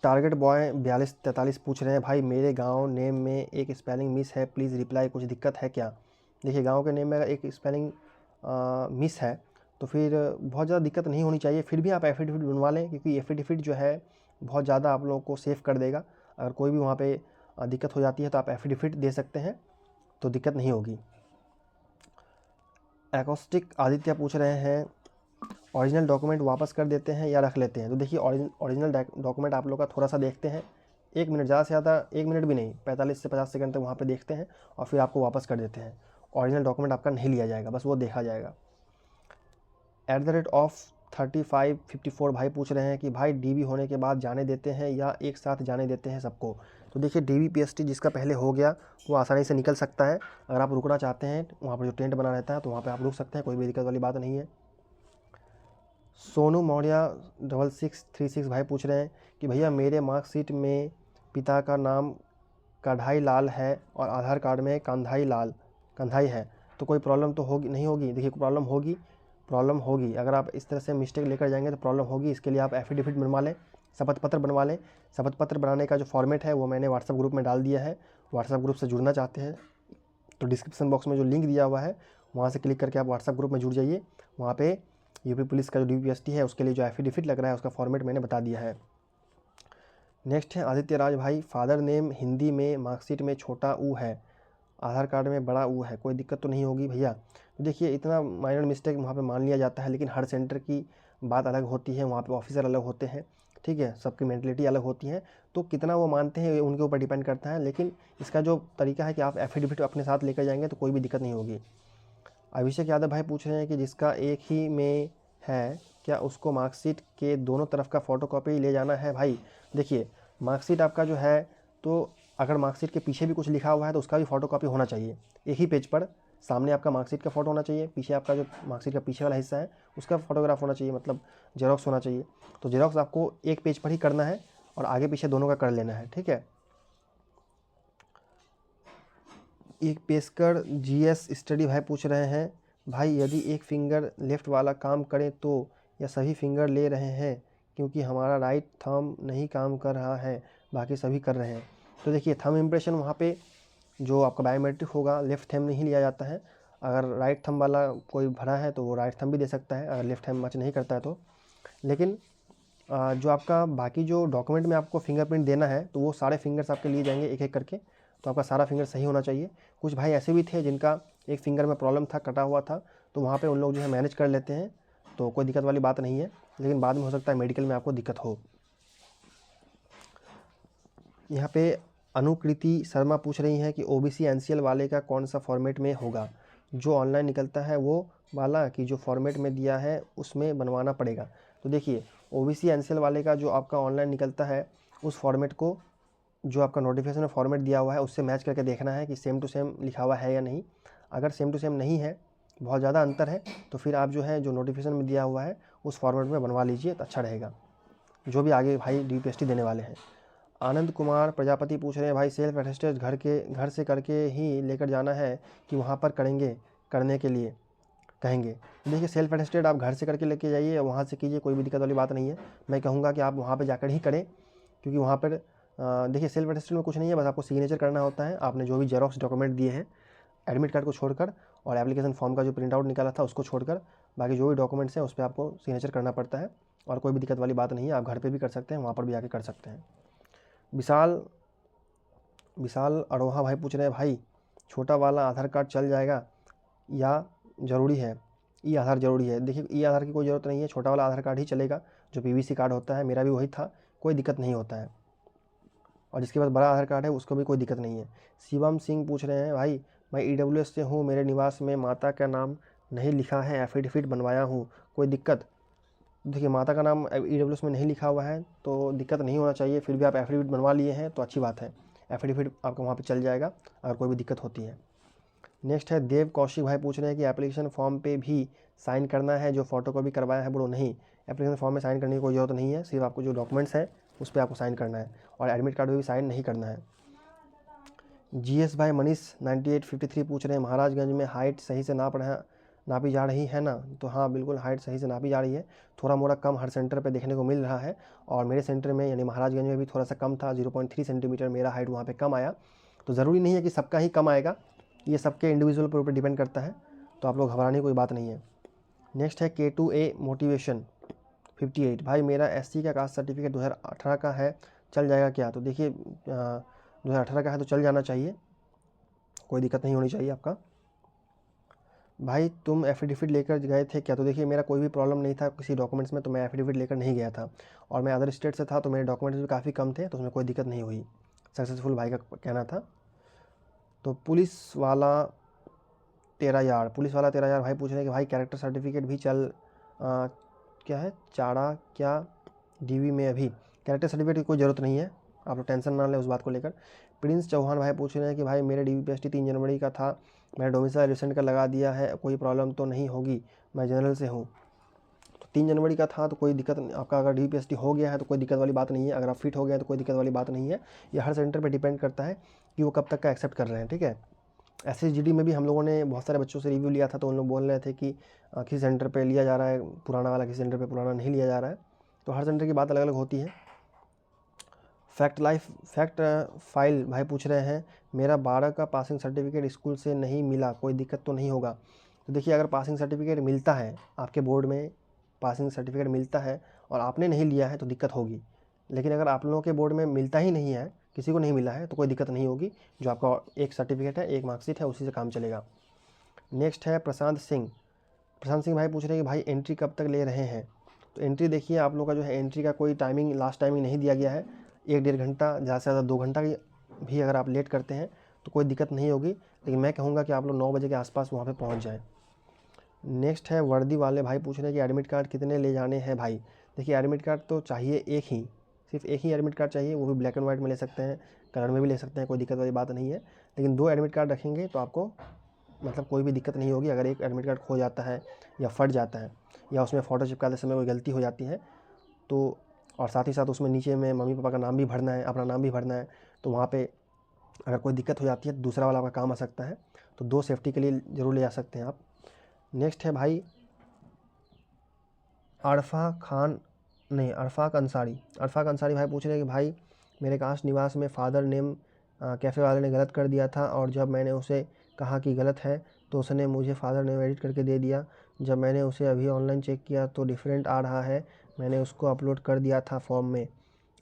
टारगेट बॉय 4243 पूछ रहे हैं, भाई मेरे गांव नेम में एक स्पेलिंग मिस है, प्लीज़ रिप्लाई, कुछ दिक्कत है क्या? देखिए गांव के नेम में अगर एक स्पेलिंग मिस है तो फिर बहुत ज़्यादा दिक्कत नहीं होनी चाहिए, फिर भी आप एफिडेविट बनवा लें, क्योंकि एफिडेविट जो है बहुत ज़्यादा आप लोगों को सेफ कर देगा। अगर कोई भी वहाँ पे दिक्कत हो जाती है तो आप एफिडेविट दे सकते हैं, तो दिक्कत नहीं होगी। एकॉस्टिक आदित्य पूछ रहे हैं, ओरिजिनल डॉक्यूमेंट वापस कर देते हैं या रख लेते हैं? तो देखिए ओरिजिनल डॉक्यूमेंट आप लोग का थोड़ा सा देखते हैं, 1 मिनट, ज़्यादा से ज़्यादा 1 मिनट भी नहीं, 45 से 50 सेकंड तक वहाँ पे देखते हैं और फिर आपको वापस कर देते हैं। ओरिजिनल डॉक्यूमेंट आपका नहीं लिया जाएगा, बस वो देखा जाएगा। @3554 भाई पूछ रहे हैं कि भाई डीबी होने के बाद जाने देते हैं या एक साथ जाने देते हैं सबको? तो देखिए डीबी पीएसटी जिसका पहले हो गया वो आसानी से निकल सकता है। अगर आप रुकना चाहते हैं वहाँ पर जो टेंट बना रहता है तो वहाँ पर आप रुक सकते हैं, कोई भी दिक्कत वाली बात नहीं है। सोनू मौर्य 6636 भाई पूछ रहे हैं कि भैया मेरे मार्कशीट में पिता का नाम कढ़ाई लाल है और आधार कार्ड में कंधाई है, तो कोई प्रॉब्लम तो होगी नहीं होगी? देखिए प्रॉब्लम होगी, अगर आप इस तरह से मिस्टेक लेकर जाएंगे तो प्रॉब्लम होगी। इसके लिए आप एफिडेविट बनवा लें, शपथ पत्र बनवा लें। शपथ पत्र बनाने का जो फॉर्मेट है वो मैंने व्हाट्सएप ग्रुप में डाल दिया है। व्हाट्सएप ग्रुप से जुड़ना चाहते हैं तो डिस्क्रिप्शन बॉक्स में जो लिंक दिया हुआ है वहाँ से क्लिक करके आप व्हाट्सएप ग्रुप में जुड़ जाइए। वहाँ पे यूपी पुलिस का जो डीपीएसटी है उसके लिए जो एफिडेविट लग रहा है उसका फॉर्मेट मैंने बता दिया है। नेक्स्ट है आदित्य राज भाई, फादर नेम हिंदी में मार्कशीट में छोटा ऊ है, आधार कार्ड में बड़ा ऊ है, कोई दिक्कत तो नहीं होगी भैया? तो देखिए इतना माइनर मिस्टेक वहाँ पे मान लिया जाता है, लेकिन हर सेंटर की बात अलग होती है, वहाँ पे ऑफिसर अलग होते हैं, ठीक है, सबकी मेंटलिटी अलग होती है, तो कितना वो मानते हैं उनके ऊपर डिपेंड करता है। लेकिन इसका जो तरीका है कि आप एफिडेविट अपने साथ लेकर जाएंगे तो कोई भी दिक्कत नहीं होगी। अभिषेक यादव भाई पूछ रहे हैं कि जिसका एक ही में है क्या उसको मार्कशीट के दोनों तरफ का फ़ोटोकॉपी ले जाना है? भाई देखिए मार्कशीट आपका जो है, तो अगर मार्कशीट के पीछे भी कुछ लिखा हुआ है तो उसका भी फ़ोटोकॉपी होना चाहिए। एक ही पेज पर सामने आपका मार्कशीट का फ़ोटो होना चाहिए, पीछे आपका जो मार्कशीट का पीछे वाला हिस्सा है उसका फ़ोटोग्राफ होना चाहिए, मतलब जेरॉक्स होना चाहिए। तो जेरॉक्स आपको एक पेज पर ही करना है और आगे पीछे दोनों का कर लेना है, ठीक है। एक पेशकर जीएस स्टडी भाई पूछ रहे हैं, भाई यदि एक फिंगर लेफ़्ट वाला काम करे तो या सभी फिंगर ले रहे हैं, क्योंकि हमारा राइट थंब नहीं काम कर रहा है, बाकी सभी कर रहे हैं। तो देखिए थंब इम्प्रेशन वहाँ पे जो आपका बायोमेट्रिक होगा लेफ़्ट थंब नहीं लिया जाता है। अगर राइट थंब वाला कोई भरा है तो वो राइट थंब भी दे सकता है, अगर लेफ़्ट थंब मैच नहीं करता है तो। लेकिन जो आपका बाकी जो डॉक्यूमेंट में आपको फिंगरप्रिंट देना है तो वो सारे फिंगर्स आपके लिए जाएंगे एक एक करके, तो आपका सारा फिंगर सही होना चाहिए। कुछ भाई ऐसे भी थे जिनका एक फिंगर में प्रॉब्लम था, कटा हुआ था, तो वहाँ पे उन लोग जो है मैनेज कर लेते हैं, तो कोई दिक्कत वाली बात नहीं है, लेकिन बाद में हो सकता है मेडिकल में आपको दिक्कत हो। यहाँ पे अनुकृति शर्मा पूछ रही हैं कि ओबीसी एनसीएल वाले का कौन सा फॉर्मेट में होगा? जो ऑनलाइन निकलता है वो वाला कि जो फॉर्मेट में दिया है उसमें बनवाना पड़ेगा? तो देखिए ओबीसी एनसीएल वाले का जो आपका ऑनलाइन निकलता है उस फॉर्मेट को जो आपका नोटिफिकेशन में फॉर्मेट दिया हुआ है उससे मैच करके देखना है कि सेम टू सेम लिखा हुआ है या नहीं। अगर सेम टू सेम नहीं है, बहुत ज़्यादा अंतर है, तो फिर आप जो है जो नोटिफिकेशन में दिया हुआ है उस फॉर्मेट में बनवा लीजिए तो अच्छा रहेगा, जो भी आगे भाई डीपीएसटी देने वाले हैं। आनंद कुमार प्रजापति पूछ रहे हैं, भाई सेल्फ अटेस्टेड घर से करके ही लेकर जाना है कि वहाँ पर करने के लिए कहेंगे? देखिए सेल्फ अटेस्टेड आप घर से करके लेके जाइए, वहाँ से कीजिए, कोई भी दिक्कत वाली बात नहीं है। मैं कहूँगा कि आप वहाँ पर जाकर ही करें, क्योंकि वहाँ पर देखिए सेल्फ अटेस्टेड में कुछ नहीं है, बस आपको सिग्नेचर करना होता है, आपने जो भी जेरॉक्स डॉक्यूमेंट दिए हैं एडमिट कार्ड को छोड़कर और एप्लीकेशन फॉर्म का जो प्रिंट आउट निकाला था उसको छोड़कर बाकी जो भी डॉक्यूमेंट्स हैं उस पर आपको सिग्नेचर करना पड़ता है और कोई भी दिक्कत वाली बात नहीं है। आप घर पे भी कर सकते हैं, वहाँ पर भी आके कर सकते हैं। विशाल अरोहा भाई पूछ रहे हैं, भाई छोटा वाला आधार कार्ड चल जाएगा या ज़रूरी है? ई आधार ज़रूरी है। देखिए, ई आधार की कोई ज़रूरत नहीं है, छोटा वाला आधार कार्ड ही चलेगा जो पीवीसी कार्ड होता है। मेरा भी वही था, कोई दिक्कत नहीं होता है। और जिसके पास बड़ा आधार कार्ड है उसको भी कोई दिक्कत नहीं है। शिवम सिंह पूछ रहे हैं, भाई मैं ईडब्ल्यूएस से हूँ, मेरे निवास में माता का नाम नहीं लिखा है, एफिडेविट बनवाया हूँ, कोई दिक्कत? देखिए, माता का नाम ईडब्ल्यूएस में नहीं लिखा हुआ है तो दिक्कत नहीं होना चाहिए, फिर भी आप एफिडेविट बनवा लिए हैं तो अच्छी बात है। एफिडेविट आपका वहाँ पे चल जाएगा अगर कोई भी दिक्कत होती है। नेक्स्ट है देव कौशिक भाई पूछ रहे हैं कि एप्लीकेशन फॉर्म पे भी साइन करना है, जो फोटोकॉपी करवाया है बोलो नहीं, एप्लीकेशन फॉर्म में साइन करने की कोई ज़रूरत नहीं है, सिर्फ आपको जो डॉक्यूमेंट्स हैं उस पर आपको साइन करना है और एडमिट कार्ड पर भी साइन नहीं करना है। जीएस भाई मनीष 9853 पूछ रहे हैं, महाराजगंज में हाइट सही से नापी जा रही है ना? तो हाँ, बिल्कुल हाइट सही से नापी जा रही है, थोड़ा मोड़ा कम हर सेंटर पे देखने को मिल रहा है और मेरे सेंटर में यानी महाराजगंज में भी थोड़ा सा कम था, 0.3 सेंटीमीटर मेरा हाइट वहाँ पे कम आया। तो ज़रूरी नहीं है कि सबका ही कम आएगा, ये सबके इंडिविजुअल पर ऊपर डिपेंड करता है, तो आप लोग घबराने की कोई बात नहीं है। नेक्स्ट है K2A मोटिवेशन 58, भाई मेरा SC का कास्ट सर्टिफिकेट 2018 का है, चल जाएगा क्या? तो देखिए 2018 का है तो चल जाना चाहिए, कोई दिक्कत नहीं होनी चाहिए आपका। भाई तुम एफिडेविट लेकर गए थे क्या? तो देखिए, मेरा कोई भी प्रॉब्लम नहीं था किसी डॉक्यूमेंट्स में, तो मैं एफिडेविट लेकर नहीं गया था और मैं अदर स्टेट से था तो मेरे डॉक्यूमेंट्स भी काफ़ी कम थे, तो उसमें कोई दिक्कत नहीं हुई, सक्सेसफुल भाई का कहना था। तो पुलिस वाला 13,000 भाई पूछ रहे हैं कि भाई कैरेक्टर सर्टिफिकेट भी क्या है चाड़ा क्या डीवी में? अभी कैरेक्टर सर्टिफिकेट की कोई ज़रूरत नहीं है, आप लोग टेंशन ना लें उस बात को लेकर। प्रिंस चौहान भाई पूछ रहे हैं कि भाई मेरे DVPST 3 जनवरी का था, मैंने डोमिसाइल रिसेंट का लगा दिया है, कोई प्रॉब्लम तो नहीं होगी? मैं जनरल से हूँ। तो 3 जनवरी का था तो कोई दिक्कत नहीं, आपका अगर DVPST हो गया है तो कोई दिक्कत वाली बात नहीं है, अगर आप फिट हो गए तो कोई दिक्कत वाली बात नहीं है। ये हर सेंटर पर डिपेंड करता है कि वो कब तक का एक्सेप्ट कर रहे हैं, ठीक है। SSGD में भी हम लोगों ने बहुत सारे बच्चों से रिव्यू लिया था तो उन लोग बोल रहे थे कि किसी सेंटर पे लिया जा रहा है पुराना वाला, किसी सेंटर पे पुराना नहीं लिया जा रहा है, तो हर सेंटर की बात अलग अलग होती है। फैक्ट फाइल भाई पूछ रहे हैं, मेरा 12 का पासिंग सर्टिफिकेट स्कूल से नहीं मिला, कोई दिक्कत तो नहीं होगा? तो देखिए, अगर पासिंग सर्टिफिकेट मिलता है, आपके बोर्ड में पासिंग सर्टिफिकेट मिलता है और आपने नहीं लिया है तो दिक्कत होगी, लेकिन अगर आप लोगों के बोर्ड में मिलता ही नहीं है, किसी को नहीं मिला है, तो कोई दिक्कत नहीं होगी, जो आपका एक सर्टिफिकेट है, एक मार्कशीट है, उसी से काम चलेगा। नेक्स्ट है प्रशांत सिंह भाई पूछ रहे हैं कि भाई एंट्री कब तक ले रहे हैं? तो एंट्री देखिए, आप लोग का जो है एंट्री का कोई टाइमिंग, लास्ट टाइमिंग नहीं दिया गया है, 1-1.5 घंटा, ज़्यादा से ज़्यादा 2 घंटा की भी अगर आप लेट करते हैं तो कोई दिक्कत नहीं होगी, लेकिन मैं कहूँगा कि आप लोग 9 बजे के आसपास वहाँ पे पहुँच जाएँ। नेक्स्ट है वर्दी वाले भाई पूछ रहे हैं कि एडमिट कार्ड कितने ले जाने हैं? भाई देखिए, एडमिट कार्ड तो चाहिए एक ही, सिर्फ एक ही एडमिट कार्ड चाहिए, वो भी ब्लैक एंड वाइट में ले सकते हैं, कलर में भी ले सकते हैं, कोई दिक्कत वाली बात नहीं है, लेकिन 2 एडमिट कार्ड रखेंगे तो आपको मतलब कोई भी दिक्कत नहीं होगी। अगर एक एडमिट कार्ड खो जाता है या फट जाता है या उसमें फ़ोटो चिपकाते समय कोई गलती हो जाती है तो, और साथ ही साथ उसमें नीचे में मम्मी पापा का नाम भी भरना है, अपना नाम भी भरना है, तो वहाँ पे अगर कोई दिक्कत हो जाती है तो दूसरा वाला आपका काम आ सकता है, तो 2 सेफ्टी के लिए ज़रूर ले जा सकते हैं आप। नेक्स्ट है भाई अरफाक अंसारी भाई पूछ रहे हैं कि भाई मेरे कास्ट निवास में फादर नेम कैफ़े वाले ने गलत कर दिया था और जब मैंने उसे कहा कि गलत है तो उसने मुझे फादर नेम एडिट करके दे दिया। जब मैंने उसे अभी ऑनलाइन चेक किया तो डिफरेंट आ रहा है, मैंने उसको अपलोड कर दिया था फॉर्म में,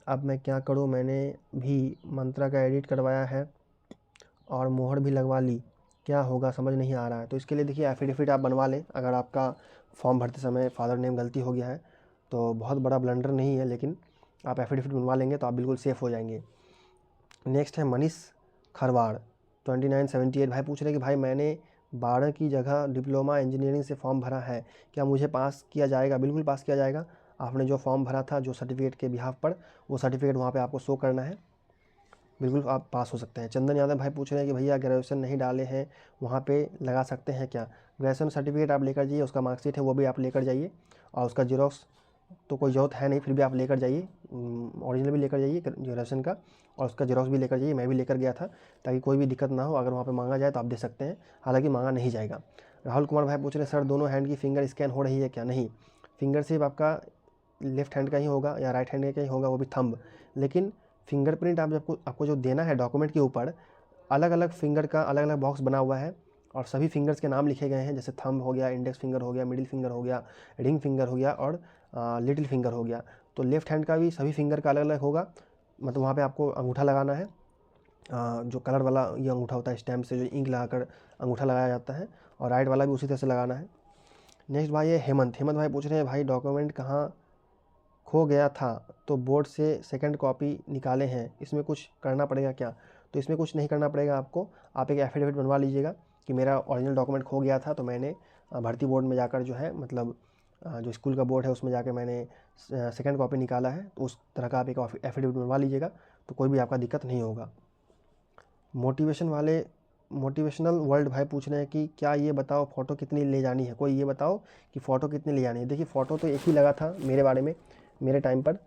अब मैं क्या करूं? मैंने भी मंत्रा का एडिट करवाया है और मोहर भी लगवा ली, क्या होगा समझ नहीं आ रहा है। तो इसके लिए देखिए, एफिडेविट आप बनवा लें, अगर आपका फॉर्म भरते समय फादर नेम गलती हो गया है तो बहुत बड़ा ब्लंडर नहीं है, लेकिन आप एफिडेविट बनवा लेंगे तो आप बिल्कुल सेफ़ हो जाएंगे। नेक्स्ट है मनीष खरवाड़ 2978 भाई पूछ रहे हैं कि भाई मैंने 12 की जगह डिप्लोमा इंजीनियरिंग से फॉर्म भरा है, क्या मुझे पास किया जाएगा? बिल्कुल पास किया जाएगा। आपने जो फॉर्म भरा था जो सर्टिफिकेट के बिहाफ पर, वो सर्टिफिकेट वहाँ पे आपको शो करना है, बिल्कुल आप पास हो सकते हैं। चंदन यादव भाई पूछ रहे हैं कि भैया ग्रेजुएशन नहीं डाले हैं, वहाँ पे लगा सकते हैं क्या? ग्रेजुएशन सर्टिफिकेट आप लेकर जाइए, उसका मार्कशीट है वो भी आप लेकर जाइए, और उसका जीरोक्स तो कोई ज़रूरत है नहीं, फिर भी आप लेकर जाइए, ओरिजिनल भी लेकर जाइए ग्रेजुएशन का, और उसका जीरोक्स भी लेकर जाइए, मैं भी लेकर गया था, ताकि कोई भी दिक्कत ना हो, अगर वहाँ पे मांगा जाए तो आप दे सकते हैं, हालांकि मांगा नहीं जाएगा। राहुल कुमार भाई पूछ रहे हैं सर दोनों हैंड की फिंगर स्कैन हो रही है क्या? नहीं, फिंगर सिर्फ आपका लेफ्ट हैंड का ही होगा या राइट हैंड का ही होगा, वो भी थंब, लेकिन फिंगरप्रिंट आपको जो देना है डॉक्यूमेंट के ऊपर, अलग अलग फिंगर का अलग अलग बॉक्स बना हुआ है, और सभी फिंगर्स के नाम लिखे गए हैं, जैसे थंब हो गया, इंडेक्स फिंगर हो गया, मिडिल फिंगर हो गया, रिंग फिंगर हो गया और लिटिल फिंगर हो गया। तो लेफ्ट हैंड का भी सभी फिंगर का अलग अलग होगा, मतलब वहाँ पे आपको अंगूठा लगाना है, जो कलर वाला ये अंगूठा होता है स्टैम्प से जो इंक लगाकर अंगूठा लगाया जाता है, और राइट वाला भी उसी तरह से लगाना है। नेक्स्ट भाई है हेमंत भाई पूछ रहे हैं भाई डॉक्यूमेंट कहाँ खो गया था, तो बोर्ड से सेकंड कॉपी निकाले हैं, इसमें कुछ करना पड़ेगा क्या? तो इसमें कुछ नहीं करना पड़ेगा आपको, आप एक एफिडेविट बनवा लीजिएगा कि मेरा ओरिजिनल डॉक्यूमेंट खो गया था, तो मैंने भर्ती बोर्ड में जाकर जो है मतलब जो स्कूल का बोर्ड है उसमें जाकर मैंने सेकंड कॉपी निकाला है, तो उस तरह का आप एक एफिडेविट बनवा लीजिएगा, तो कोई भी आपका दिक्कत नहीं होगा। मोटिवेशनल वर्ल्ड भाई पूछ रहे हैं कि क्या ये बताओ फ़ोटो कितनी ले जानी है, कोई ये बताओ कि फ़ोटो कितनी ले जानी है। देखिए फ़ोटो तो एक ही लगा था मेरे बारे में, मेरे टाइम पर,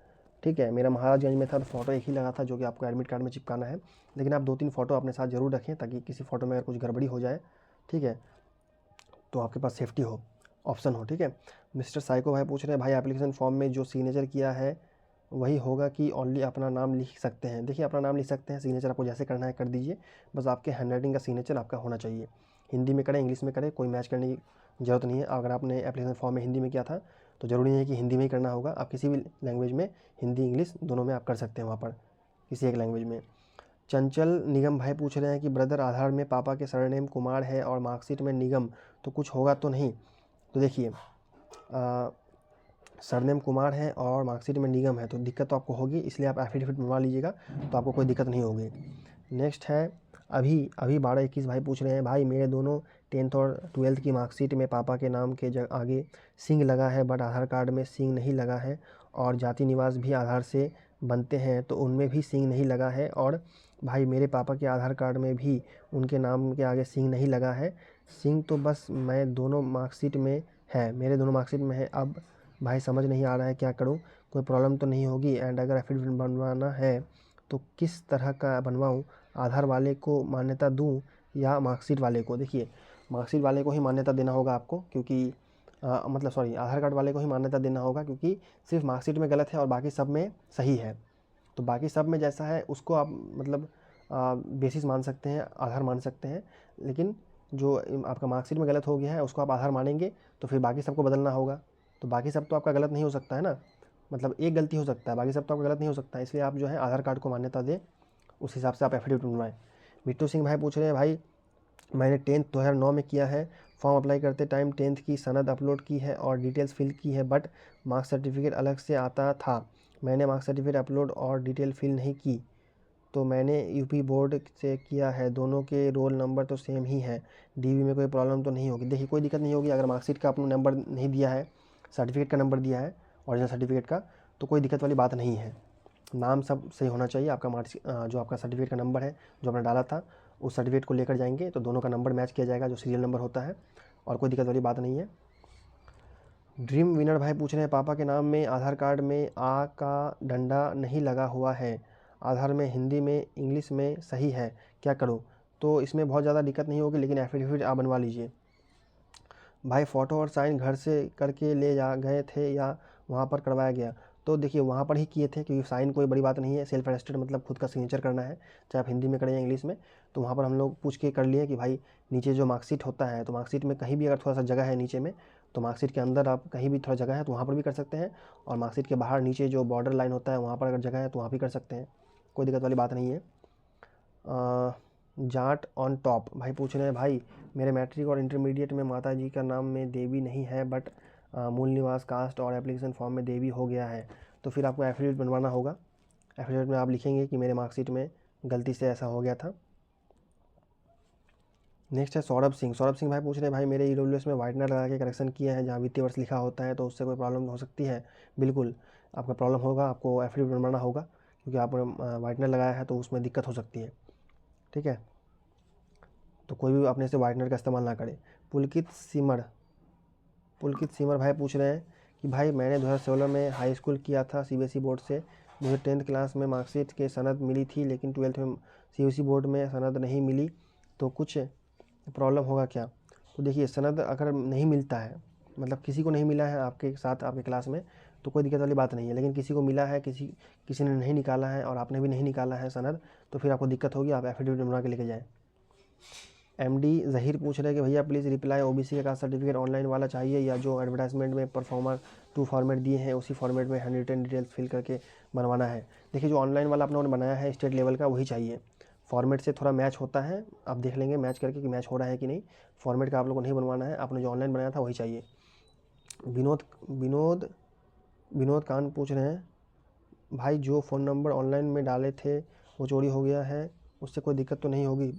ठीक है, मेरा महाराजगंज में था तो फ़ोटो एक ही लगा था जो कि आपको एडमिट कार्ड में चिपकाना है, लेकिन आप 2-3 फ़ोटो अपने साथ ज़रूर रखें ताकि किसी फ़ोटो में अगर कुछ गड़बड़ी हो जाए, ठीक है, तो आपके पास सेफ्टी हो, ऑप्शन हो, ठीक है। मिस्टर साइको भाई पूछ रहे हैं भाई एप्लीकेशन फॉर्म में जो सिग्नेचर किया है वही होगा कि ओनली अपना नाम लिख सकते हैं? देखिए अपना नाम लिख सकते हैं, सिग्नेचर आपको जैसे करना है कर दीजिए, बस आपके हैंडराइटिंग का सिग्नेचर आपका होना चाहिए। हिंदी में करें इंग्लिश में करें कोई मैच करने की ज़रूरत नहीं है। अगर आपने एप्लीकेशन फॉर्म में हिंदी में किया था तो ज़रूरी नहीं है कि हिंदी में ही करना होगा, आप किसी भी लैंग्वेज में, हिंदी इंग्लिश दोनों में आप कर सकते हैं वहाँ पर, किसी एक लैंग्वेज में। चंचल निगम भाई पूछ रहे हैं कि ब्रदर आधार में पापा के सरनेम कुमार है और मार्कशीट में निगम, तो कुछ होगा तो नहीं? तो देखिए सरनेम कुमार है और मार्कशीट में निगम है तो दिक्कत तो आपको होगी, इसलिए आप एफिडेविट बनवा लीजिएगा तो आपको कोई दिक्कत नहीं होगी। नेक्स्ट है अभी 12-21 भाई पूछ रहे हैं भाई मेरे दोनों 10th और 12th की मार्कशीट में पापा के नाम के आगे सिंह लगा है बट आधार कार्ड में सिंह नहीं लगा है, और जाति निवास भी आधार से बनते हैं तो उनमें भी सिंह नहीं लगा है, और भाई मेरे पापा के आधार कार्ड में भी उनके नाम के आगे सिंह नहीं लगा है, सिंह तो बस मैं दोनों मार्कशीट में है, मेरे दोनों मार्कशीट में है। अब भाई समझ नहीं आ रहा है क्या करूं, कोई प्रॉब्लम तो नहीं होगी? एंड अगर एफिडेविट बनवाना है तो किस तरह का बनवाऊं, आधार वाले को मान्यता दूं या मार्कशीट वाले को? देखिए मार्कशीट वाले को ही मान्यता देना होगा आपको, क्योंकि मतलब सॉरी आधार कार्ड वाले को ही मान्यता देना होगा, क्योंकि सिर्फ मार्कशीट में गलत है और बाकी सब में सही है। तो बाकी सब में जैसा है उसको आप मतलब बेसिस मान सकते हैं, आधार मान सकते हैं, लेकिन जो आपका मार्कशीट में गलत हो गया है उसको आप आधार मानेंगे तो फिर बाकी सबको बदलना होगा। तो बाकी सब तो आपका गलत नहीं हो सकता है ना, मतलब एक गलती हो सकता है, बाकी सब तो आपका गलत नहीं हो सकता है, इसलिए आप जो है आधार कार्ड को मान्यता दें, उस हिसाब से आप एफिडेविट बनवाएं। बिट्टू सिंह भाई पूछ रहे हैं भाई मैंने 10th 2009 में किया है, फॉर्म अप्लाई करते टाइम 10th की सनद अपलोड की है और डिटेल्स फिल की है, बट मार्क्स सर्टिफिकेट अलग से आता था, मैंने मार्क्स सर्टिफिकेट अपलोड और डिटेल फिल नहीं की, तो मैंने यूपी बोर्ड से किया है, दोनों के रोल नंबर तो सेम ही है, डीवी में कोई प्रॉब्लम तो नहीं होगी? देखिए कोई दिक्कत नहीं होगी, अगर मार्कशीट का आपने नंबर नहीं दिया है, सर्टिफिकेट का नंबर दिया है ओरिजिनल सर्टिफिकेट का, तो कोई दिक्कत वाली बात नहीं है, नाम सब सही होना चाहिए। आपका जो आपका सर्टिफिकेट का नंबर है जो आपने डाला था उस सर्टिफिकेट को लेकर जाएंगे तो दोनों का नंबर मैच किया जाएगा जो सीरियल नंबर होता है, और कोई दिक्कत वाली बात नहीं है। ड्रीम विनर भाई पूछ रहे हैं पापा के नाम में आधार कार्ड में आ का डंडा नहीं लगा हुआ है, आधार में हिंदी में इंग्लिश में सही है, क्या करूं? तो इसमें बहुत ज़्यादा दिक्कत नहीं होगी, लेकिन एफिडेविट आप बनवा लीजिए। भाई फ़ोटो और साइन घर से करके ले जा गए थे या वहाँ पर करवाया गया? तो देखिए वहाँ पर ही किए थे, क्योंकि साइन कोई बड़ी बात नहीं है, सेल्फ अटेस्टेड मतलब खुद का सिग्नेचर करना है, चाहे आप हिंदी में करें या इंग्लिश में। तो वहाँ पर हम लोग पूछ के कर लिए कि भाई नीचे जो मार्कशीट होता है, तो मार्कशीट में कहीं भी अगर थोड़ा सा जगह है नीचे में, तो मार्कशीट के अंदर आप कहीं भी थोड़ा जगह है तो वहाँ पर भी कर सकते हैं, और मार्कशीट के बाहर नीचे जो बॉर्डर लाइन होता है वहाँ पर अगर जगह है तो वहाँ भी कर सकते हैं, कोई दिक्कत वाली बात नहीं है। जाट ऑन टॉप भाई पूछ रहे हैं भाई मेरे मैट्रिक और इंटरमीडिएट में माता जी का नाम में देवी नहीं है, बट मूल निवास कास्ट और एप्लीकेशन फॉर्म में देवी हो गया है, तो फिर आपको एफिडेविट बनवाना होगा। एफिडेविट में आप लिखेंगे कि मेरे मार्कशीट में गलती से ऐसा हो गया था। नेक्स्ट है सौरभ सिंह भाई पूछ रहे हैं भाई मेरे ईडब्ल्यूएस में वाइटनर लगा के करेक्शन किया है जहाँ वित्तीय वर्ष लिखा होता है, तो उससे कोई प्रॉब्लम हो सकती है? बिल्कुल आपका प्रॉब्लम होगा, आपको एफिडेविट बनवाना होगा, क्योंकि आपने वाइटनर लगाया है तो उसमें दिक्कत हो सकती है, ठीक है, तो कोई भी अपने से वाइटनर का इस्तेमाल ना करे। पुलकित सिमर भाई पूछ रहे हैं कि भाई मैंने 2016 में हाई स्कूल किया था सीबीएसई बोर्ड से, मुझे 10th क्लास में मार्कशीट के सनद मिली थी, लेकिन 12th में सीबीएसई बोर्ड में सनद नहीं मिली, तो कुछ प्रॉब्लम होगा क्या? तो देखिए सनद अगर नहीं मिलता है, मतलब किसी को नहीं मिला है आपके साथ आपके क्लास में, तो कोई दिक्कत वाली बात नहीं है, लेकिन किसी को मिला है, किसी ने नहीं निकाला है और आपने भी नहीं निकाला है सनद, तो फिर आपको दिक्कत होगी, आप एफिडेविट बनवा के लेके जाएँ। एमडी ज़हीर पूछ रहे हैं कि भैया प्लीज़ रिप्लाई, ओबीसी का कास्ट सर्टिफिकेट ऑनलाइन वाला चाहिए या जो एडवर्टाइजमेंट में परफॉर्मर 2 फॉर्मेट दिए हैं उसी फॉर्मेट में 110 डिटेल्स फिल करके बनवाना है। देखिए जो ऑनलाइन वाला आपने बनाया है स्टेट लेवल का वही चाहिए, फॉर्मेट से थोड़ा मैच होता है, आप देख लेंगे मैच करके कि मैच हो रहा है कि नहीं। फॉर्मेट का आप लोगों को नहीं बनवाना है, आपने जो ऑनलाइन बनाया था वही चाहिए। विनोद विनोद विनोद कान पूछ रहे हैं भाई जो फ़ोन नंबर ऑनलाइन में डाले थे वो चोरी हो गया है, उससे कोई दिक्कत तो नहीं होगी?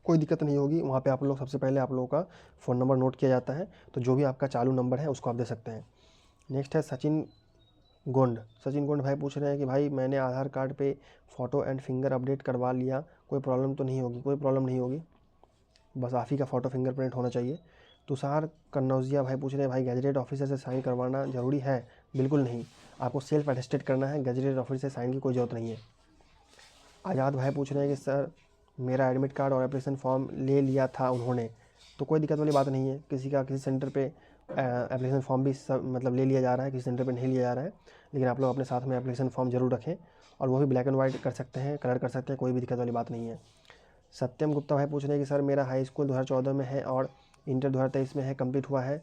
कोई दिक्कत नहीं होगी, वहाँ पे आप लोग सबसे पहले आप लोगों का फ़ोन नंबर नोट किया जाता है, तो जो भी आपका चालू नंबर है उसको आप दे सकते हैं। नेक्स्ट है सचिन गोंड भाई पूछ रहे हैं कि भाई मैंने आधार कार्ड पे फ़ोटो एंड फिंगर अपडेट करवा लिया, कोई प्रॉब्लम तो नहीं होगी? कोई प्रॉब्लम नहीं होगी, बस आप ही का फ़ोटो फिंगरप्रिंट होना चाहिए। तुषार कन्नौजिया भाई पूछ रहे हैं भाई गैजेटेड ऑफिसर से साइन करवाना ज़रूरी है? बिल्कुल नहीं, आपको सेल्फ अटेस्टेड करना है, गैजेटेड ऑफिसर से साइन की कोई ज़रूरत नहीं है। आज़ाद भाई पूछ रहे हैं कि सर मेरा एडमिट कार्ड और एप्लीकेशन फॉर्म ले लिया था उन्होंने, तो कोई दिक्कत वाली बात नहीं है। किसी का किसी सेंटर पे एप्लीकेशन फॉर्म भी सब मतलब ले लिया जा रहा है, किसी सेंटर पे नहीं लिया जा रहा है, लेकिन आप लोग अपने साथ में एप्लीकेशन फॉर्म ज़रूर रखें, और वो भी ब्लैक एंड वाइट कर सकते हैं, कलर कर सकते हैं, कोई भी दिक्कत वाली बात नहीं है। सत्यम गुप्ता भाई पूछ रहे हैं कि सर मेरा हाई स्कूल 2014 में है और इंटर 2023 में है, कंप्लीट हुआ है,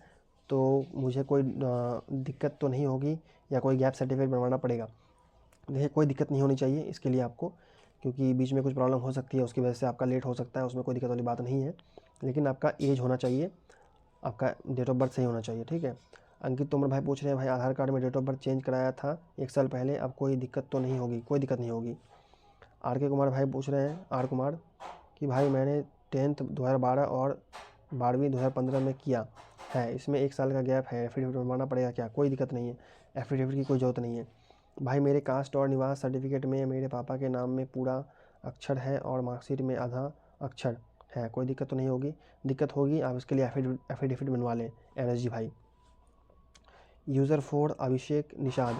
तो मुझे कोई दिक्कत तो नहीं होगी या कोई गैप सर्टिफिकेट बनवाना पड़ेगा? देखिए कोई दिक्कत नहीं होनी चाहिए इसके लिए आपको, क्योंकि बीच में कुछ प्रॉब्लम हो सकती है, उसकी वजह से आपका लेट हो सकता है, उसमें कोई दिक्कत वाली बात नहीं है, लेकिन आपका एज होना चाहिए, आपका डेट ऑफ बर्थ सही होना चाहिए, ठीक है। अंकित तोमर भाई पूछ रहे हैं भाई आधार कार्ड में डेट ऑफ बर्थ चेंज कराया था 1 साल पहले, अब कोई दिक्कत तो नहीं होगी? कोई दिक्कत नहीं होगी। आर के कुमार भाई पूछ रहे हैं, आर कुमार, कि भाई मैंने 10th 2012 और 12वीं 2015 में किया है, इसमें 1 साल का गैप है, एफिडेविट बनवाना पड़ेगा क्या? कोई दिक्कत नहीं है, एफिडेविट की कोई ज़रूरत नहीं है। भाई मेरे कास्ट और निवास सर्टिफिकेट में मेरे पापा के नाम में पूरा अक्षर है और मार्कशीट में आधा अक्षर है, कोई दिक्कत तो नहीं होगी? दिक्कत होगी, आप इसके लिए एफिडेविट बनवा लें एनएसजी भाई। यूज़र 4 अभिषेक निषाद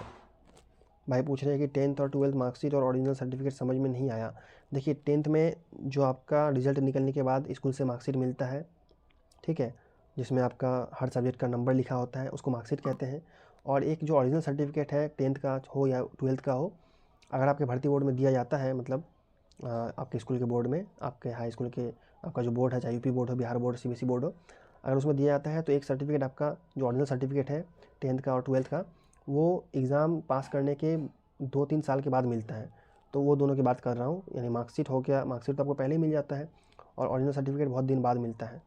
भाई पूछ रहे हैं कि 10th और 12th मार्कशीट और ओरिजिनल सर्टिफिकेट समझ में नहीं आया। देखिए 10th में जो आपका रिजल्ट निकलने के बाद स्कूल से मार्कशीट मिलता है, ठीक है, जिसमें आपका हर सब्जेक्ट का नंबर लिखा होता है, उसको मार्कशीट कहते हैं। और एक जो ओरिजिनल सर्टिफिकेट है 10th का हो या 12th का हो, अगर आपके भर्ती बोर्ड में दिया जाता है, मतलब आपके स्कूल के बोर्ड में, आपके हाई स्कूल के आपका जो बोर्ड है, चाहे यूपी बोर्ड हो, बिहार बोर्ड, सीबीएसई बोर्ड हो, अगर उसमें दिया जाता है तो एक सर्टिफिकेट आपका जो ओरिजिनल सर्टिफिकेट है 10th का और 12th का, वो एग्ज़ाम पास करने के 2-3 साल के बाद मिलता है। तो वो दोनों की बात कर रहा हूँ, यानी मार्कशीट हो गया, मार्कशीट तो आपको पहले ही मिल जाता है, और ओरिजिनल सर्टिफिकेट बहुत दिन बाद मिलता है।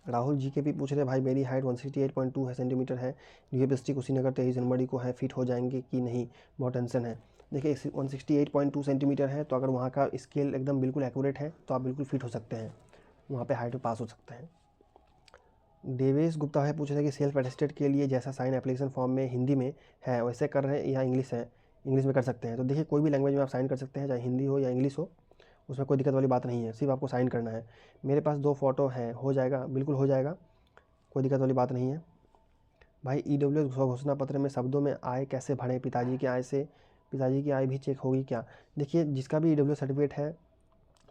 राहुल जी के भी पूछ रहे हैं भाई मेरी हाइट 168.2 सेंटीमीटर है, यूपीएससी कुशीनगर 23 जनवरी को है, फिट हो जाएंगे कि नहीं, बहुत टेंशन है। देखिए 168.2 सेंटीमीटर है, तो अगर वहाँ का स्केल एकदम बिल्कुल एक्यूरेट है तो आप बिल्कुल फिट हो सकते हैं, वहाँ पे हाइट में पास हो सकते हैं। देवेश गुप्ता है पूछ रहे हैं कि सेल्फ अटेस्टेड के लिए जैसा साइन एप्लीकेशन फॉर्म में हिंदी में है वैसे कर रहे हैं या इंग्लिश है, इंग्लिश में कर सकते हैं? तो देखिए कोई भी लैंग्वेज में आप साइन कर सकते हैं, चाहे हिंदी हो या इंग्लिश हो, उसमें कोई दिक्कत वाली बात नहीं है, सिर्फ आपको साइन करना है। मेरे पास 2 फ़ोटो हैं, हो जाएगा? बिल्कुल हो जाएगा, कोई दिक्कत वाली बात नहीं है। भाई ईडब्ल्यूएस घोषणा पत्र में शब्दों में आय कैसे भरें? पिताजी की आय से पिताजी की आय भी चेक होगी क्या? देखिए जिसका भी ईडब्ल्यूएस सर्टिफिकेट है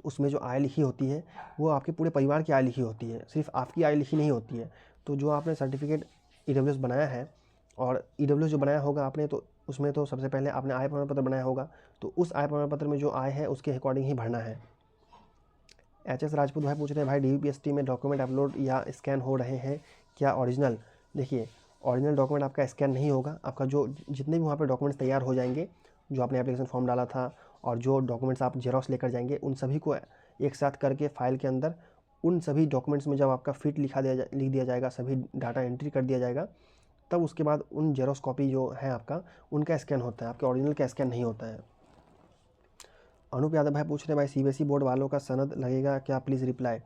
उसमें जो आय लिखी होती है वो आपके पूरे परिवार की आय लिखी होती है, सिर्फ आपकी आय लिखी नहीं होती है। तो जो आपने सर्टिफिकेट ईडब्ल्यूएस बनाया है, और ईडब्ल्यूएस जो बनाया होगा आपने, तो उसमें तो सबसे पहले आपने आय प्रमाण पत्र बनाया होगा, तो उस आय प्रमाण पत्र में जो आय है उसके अकॉर्डिंग ही भरना है। एच.एस. राजपूत भाई पूछ रहे हैं भाई डीवीपीएसटी में डॉक्यूमेंट अपलोड या स्कैन हो रहे हैं क्या ओरिजिनल? देखिए ओरिजिनल डॉक्यूमेंट आपका स्कैन नहीं होगा, आपका जो जितने भी वहाँ पे डॉक्यूमेंट्स तैयार हो जाएंगे, जो आपने एप्लीकेशन फॉर्म डाला था और जो डॉक्यूमेंट्स आप जेरॉक्स लेकर जाएंगे, उन सभी को एक साथ करके फाइल के अंदर उन सभी डॉक्यूमेंट्स में जब आपका फिट लिख दिया जाएगा, सभी डाटा एंट्री कर दिया जाएगा, तब उसके बाद उन जेरॉक्स कॉपी जो है आपका, उनका स्कैन होता है, आपके ओरिजिनल का स्कैन नहीं होता है। अनूप यादव भाई पूछ रहे हैं भाई सीबीएसई बोर्ड वालों का सनद लगेगा क्या? Please reply.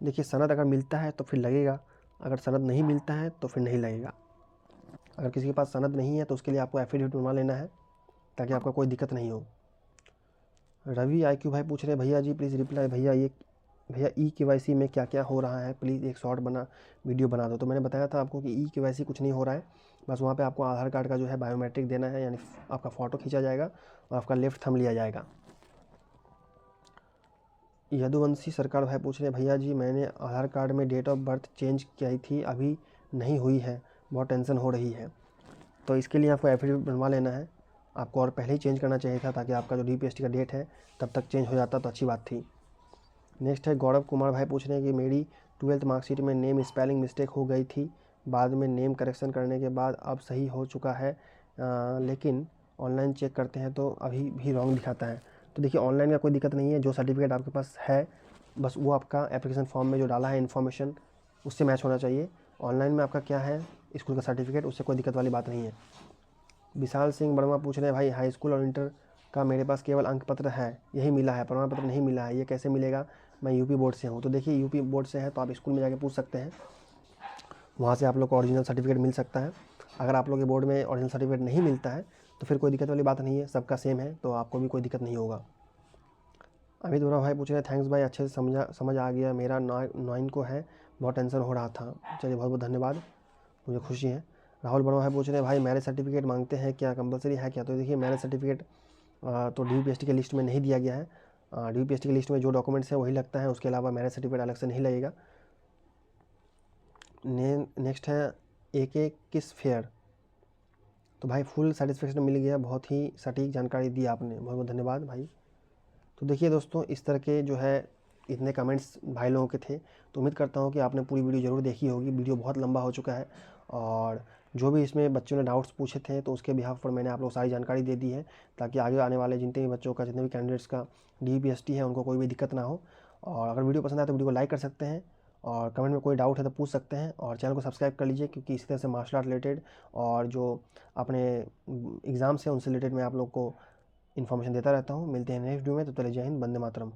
देखिए सनद अगर मिलता है तो फिर लगेगा, अगर सनद नहीं मिलता है तो फिर नहीं लगेगा। अगर किसी के पास सनद नहीं है तो उसके लिए आपको एफिडेविट बनवा लेना है, ताकि आपका कोई दिक्कत नहीं हो। रवि आईक्यू भाई पूछ रहे हैं भैया जी प्लीज़ रिप्लाई, भैया ई-केवाईसी में क्या क्या हो रहा है, प्लीज़ एक शॉर्ट वीडियो बना दो। तो मैंने बताया था आपको कि ई-केवाईसी कुछ नहीं हो रहा है, बस वहाँ पे आपको आधार कार्ड का जो है बायोमेट्रिक देना है, यानी आपका फ़ोटो खींचा जाएगा और आपका लेफ्ट थंब लिया जाएगा। यदुवंशी सरकार भाई पूछ रहे हैं भैया जी मैंने आधार कार्ड में डेट ऑफ बर्थ चेंज की थी, अभी नहीं हुई है, बहुत टेंशन हो रही है। तो इसके लिए आपको एफिडेविट बनवा लेना है, आपको और पहले ही चेंज करना चाहिए था, ताकि आपका जो डीपीएसटी का डेट है तब तक चेंज हो जाता तो अच्छी बात थी। नेक्स्ट है गौरव कुमार भाई पूछ रहे हैं कि मेरी 12th मार्कशीट में नेम स्पेलिंग मिस्टेक हो गई थी, बाद में नेम करेक्शन करने के बाद अब सही हो चुका है, लेकिन ऑनलाइन चेक करते हैं तो अभी भी रॉन्ग दिखाता है। तो देखिए ऑनलाइन का कोई दिक्कत नहीं है, जो सर्टिफिकेट आपके पास है बस वो आपका एप्लीकेशन फॉर्म में जो डाला है इन्फॉर्मेशन उससे मैच होना चाहिए। ऑनलाइन में आपका क्या है स्कूल का सर्टिफिकेट, उससे कोई दिक्कत वाली बात नहीं है। विशाल सिंह वर्मा पूछ रहे हैं भाई हाई स्कूल और इंटर का मेरे पास केवल अंक पत्र है, यही मिला है, प्रमाण पत्र नहीं मिला है, ये कैसे मिलेगा, मैं यूपी बोर्ड से हूँ। तो देखिए यूपी बोर्ड से है तो आप स्कूल में जाके पूछ सकते हैं, वहाँ से आप लोग को ओरिजिनल सर्टिफिकेट मिल सकता है। अगर आप लोग के बोर्ड में ओरिजिनल सर्टिफिकेट नहीं मिलता है तो फिर कोई दिक्कत वाली बात नहीं है, सबका सेम है तो आपको भी कोई दिक्कत नहीं होगा। अमित बोरा भाई पूछ रहे हैं थैंक्स भाई, अच्छे से समझ आ गया, मेरा 9 को है, बहुत टेंशन हो रहा था। चलिए बहुत बहुत धन्यवाद, मुझे खुशी है। राहुल वर्मा भाई पूछ रहे हैं भाई मैरिज सर्टिफिकेट मांगते हैं क्या, कंपलसरी है क्या। तो देखिए मैरिज सर्टिफिकेट तो DUPST के लिस्ट में नहीं दिया गया है, DUPST के लिस्ट में जो डॉक्यूमेंट्स है वही लगता है, उसके अलावा मैरिज सर्टिफिकेट अलग से नहीं लगेगा। नेक्स्ट है AK किस फेयर। तो भाई फुल सेटिस्फेक्शन मिल गया, बहुत ही सटीक जानकारी दी आपने, बहुत बहुत धन्यवाद भाई। तो देखिए दोस्तों इस तरह के जो है इतने कमेंट्स भाई लोगों के थे, तो उम्मीद करता हूँ कि आपने पूरी वीडियो ज़रूर देखी होगी। वीडियो बहुत लंबा हो चुका है और जो भी इसमें बच्चों ने डाउट्स पूछे थे तो उसके बिहाफ पर मैंने आप लोग सारी जानकारी दे दी है, ताकि आगे आने वाले जितने भी बच्चों का, जितने भी कैंडिडेट्स का DUPST है उनको कोई भी दिक्कत ना हो। और अगर वीडियो पसंद आए तो वीडियो को लाइक कर सकते हैं और कमेंट में कोई डाउट है तो पूछ सकते हैं, और चैनल को सब्सक्राइब कर लीजिए, क्योंकि इसी तरह से मार्शल आर्ट रिलेटेड और जो अपने एग्ज़ाम्स हैं उनसे रिलेटेड मैं आप लोग को इन्फॉर्मेशन देता रहता हूँ। मिलते हैं नेक्स्ट वीडियो में, तब तक जय हिंद, वंदे मातरम।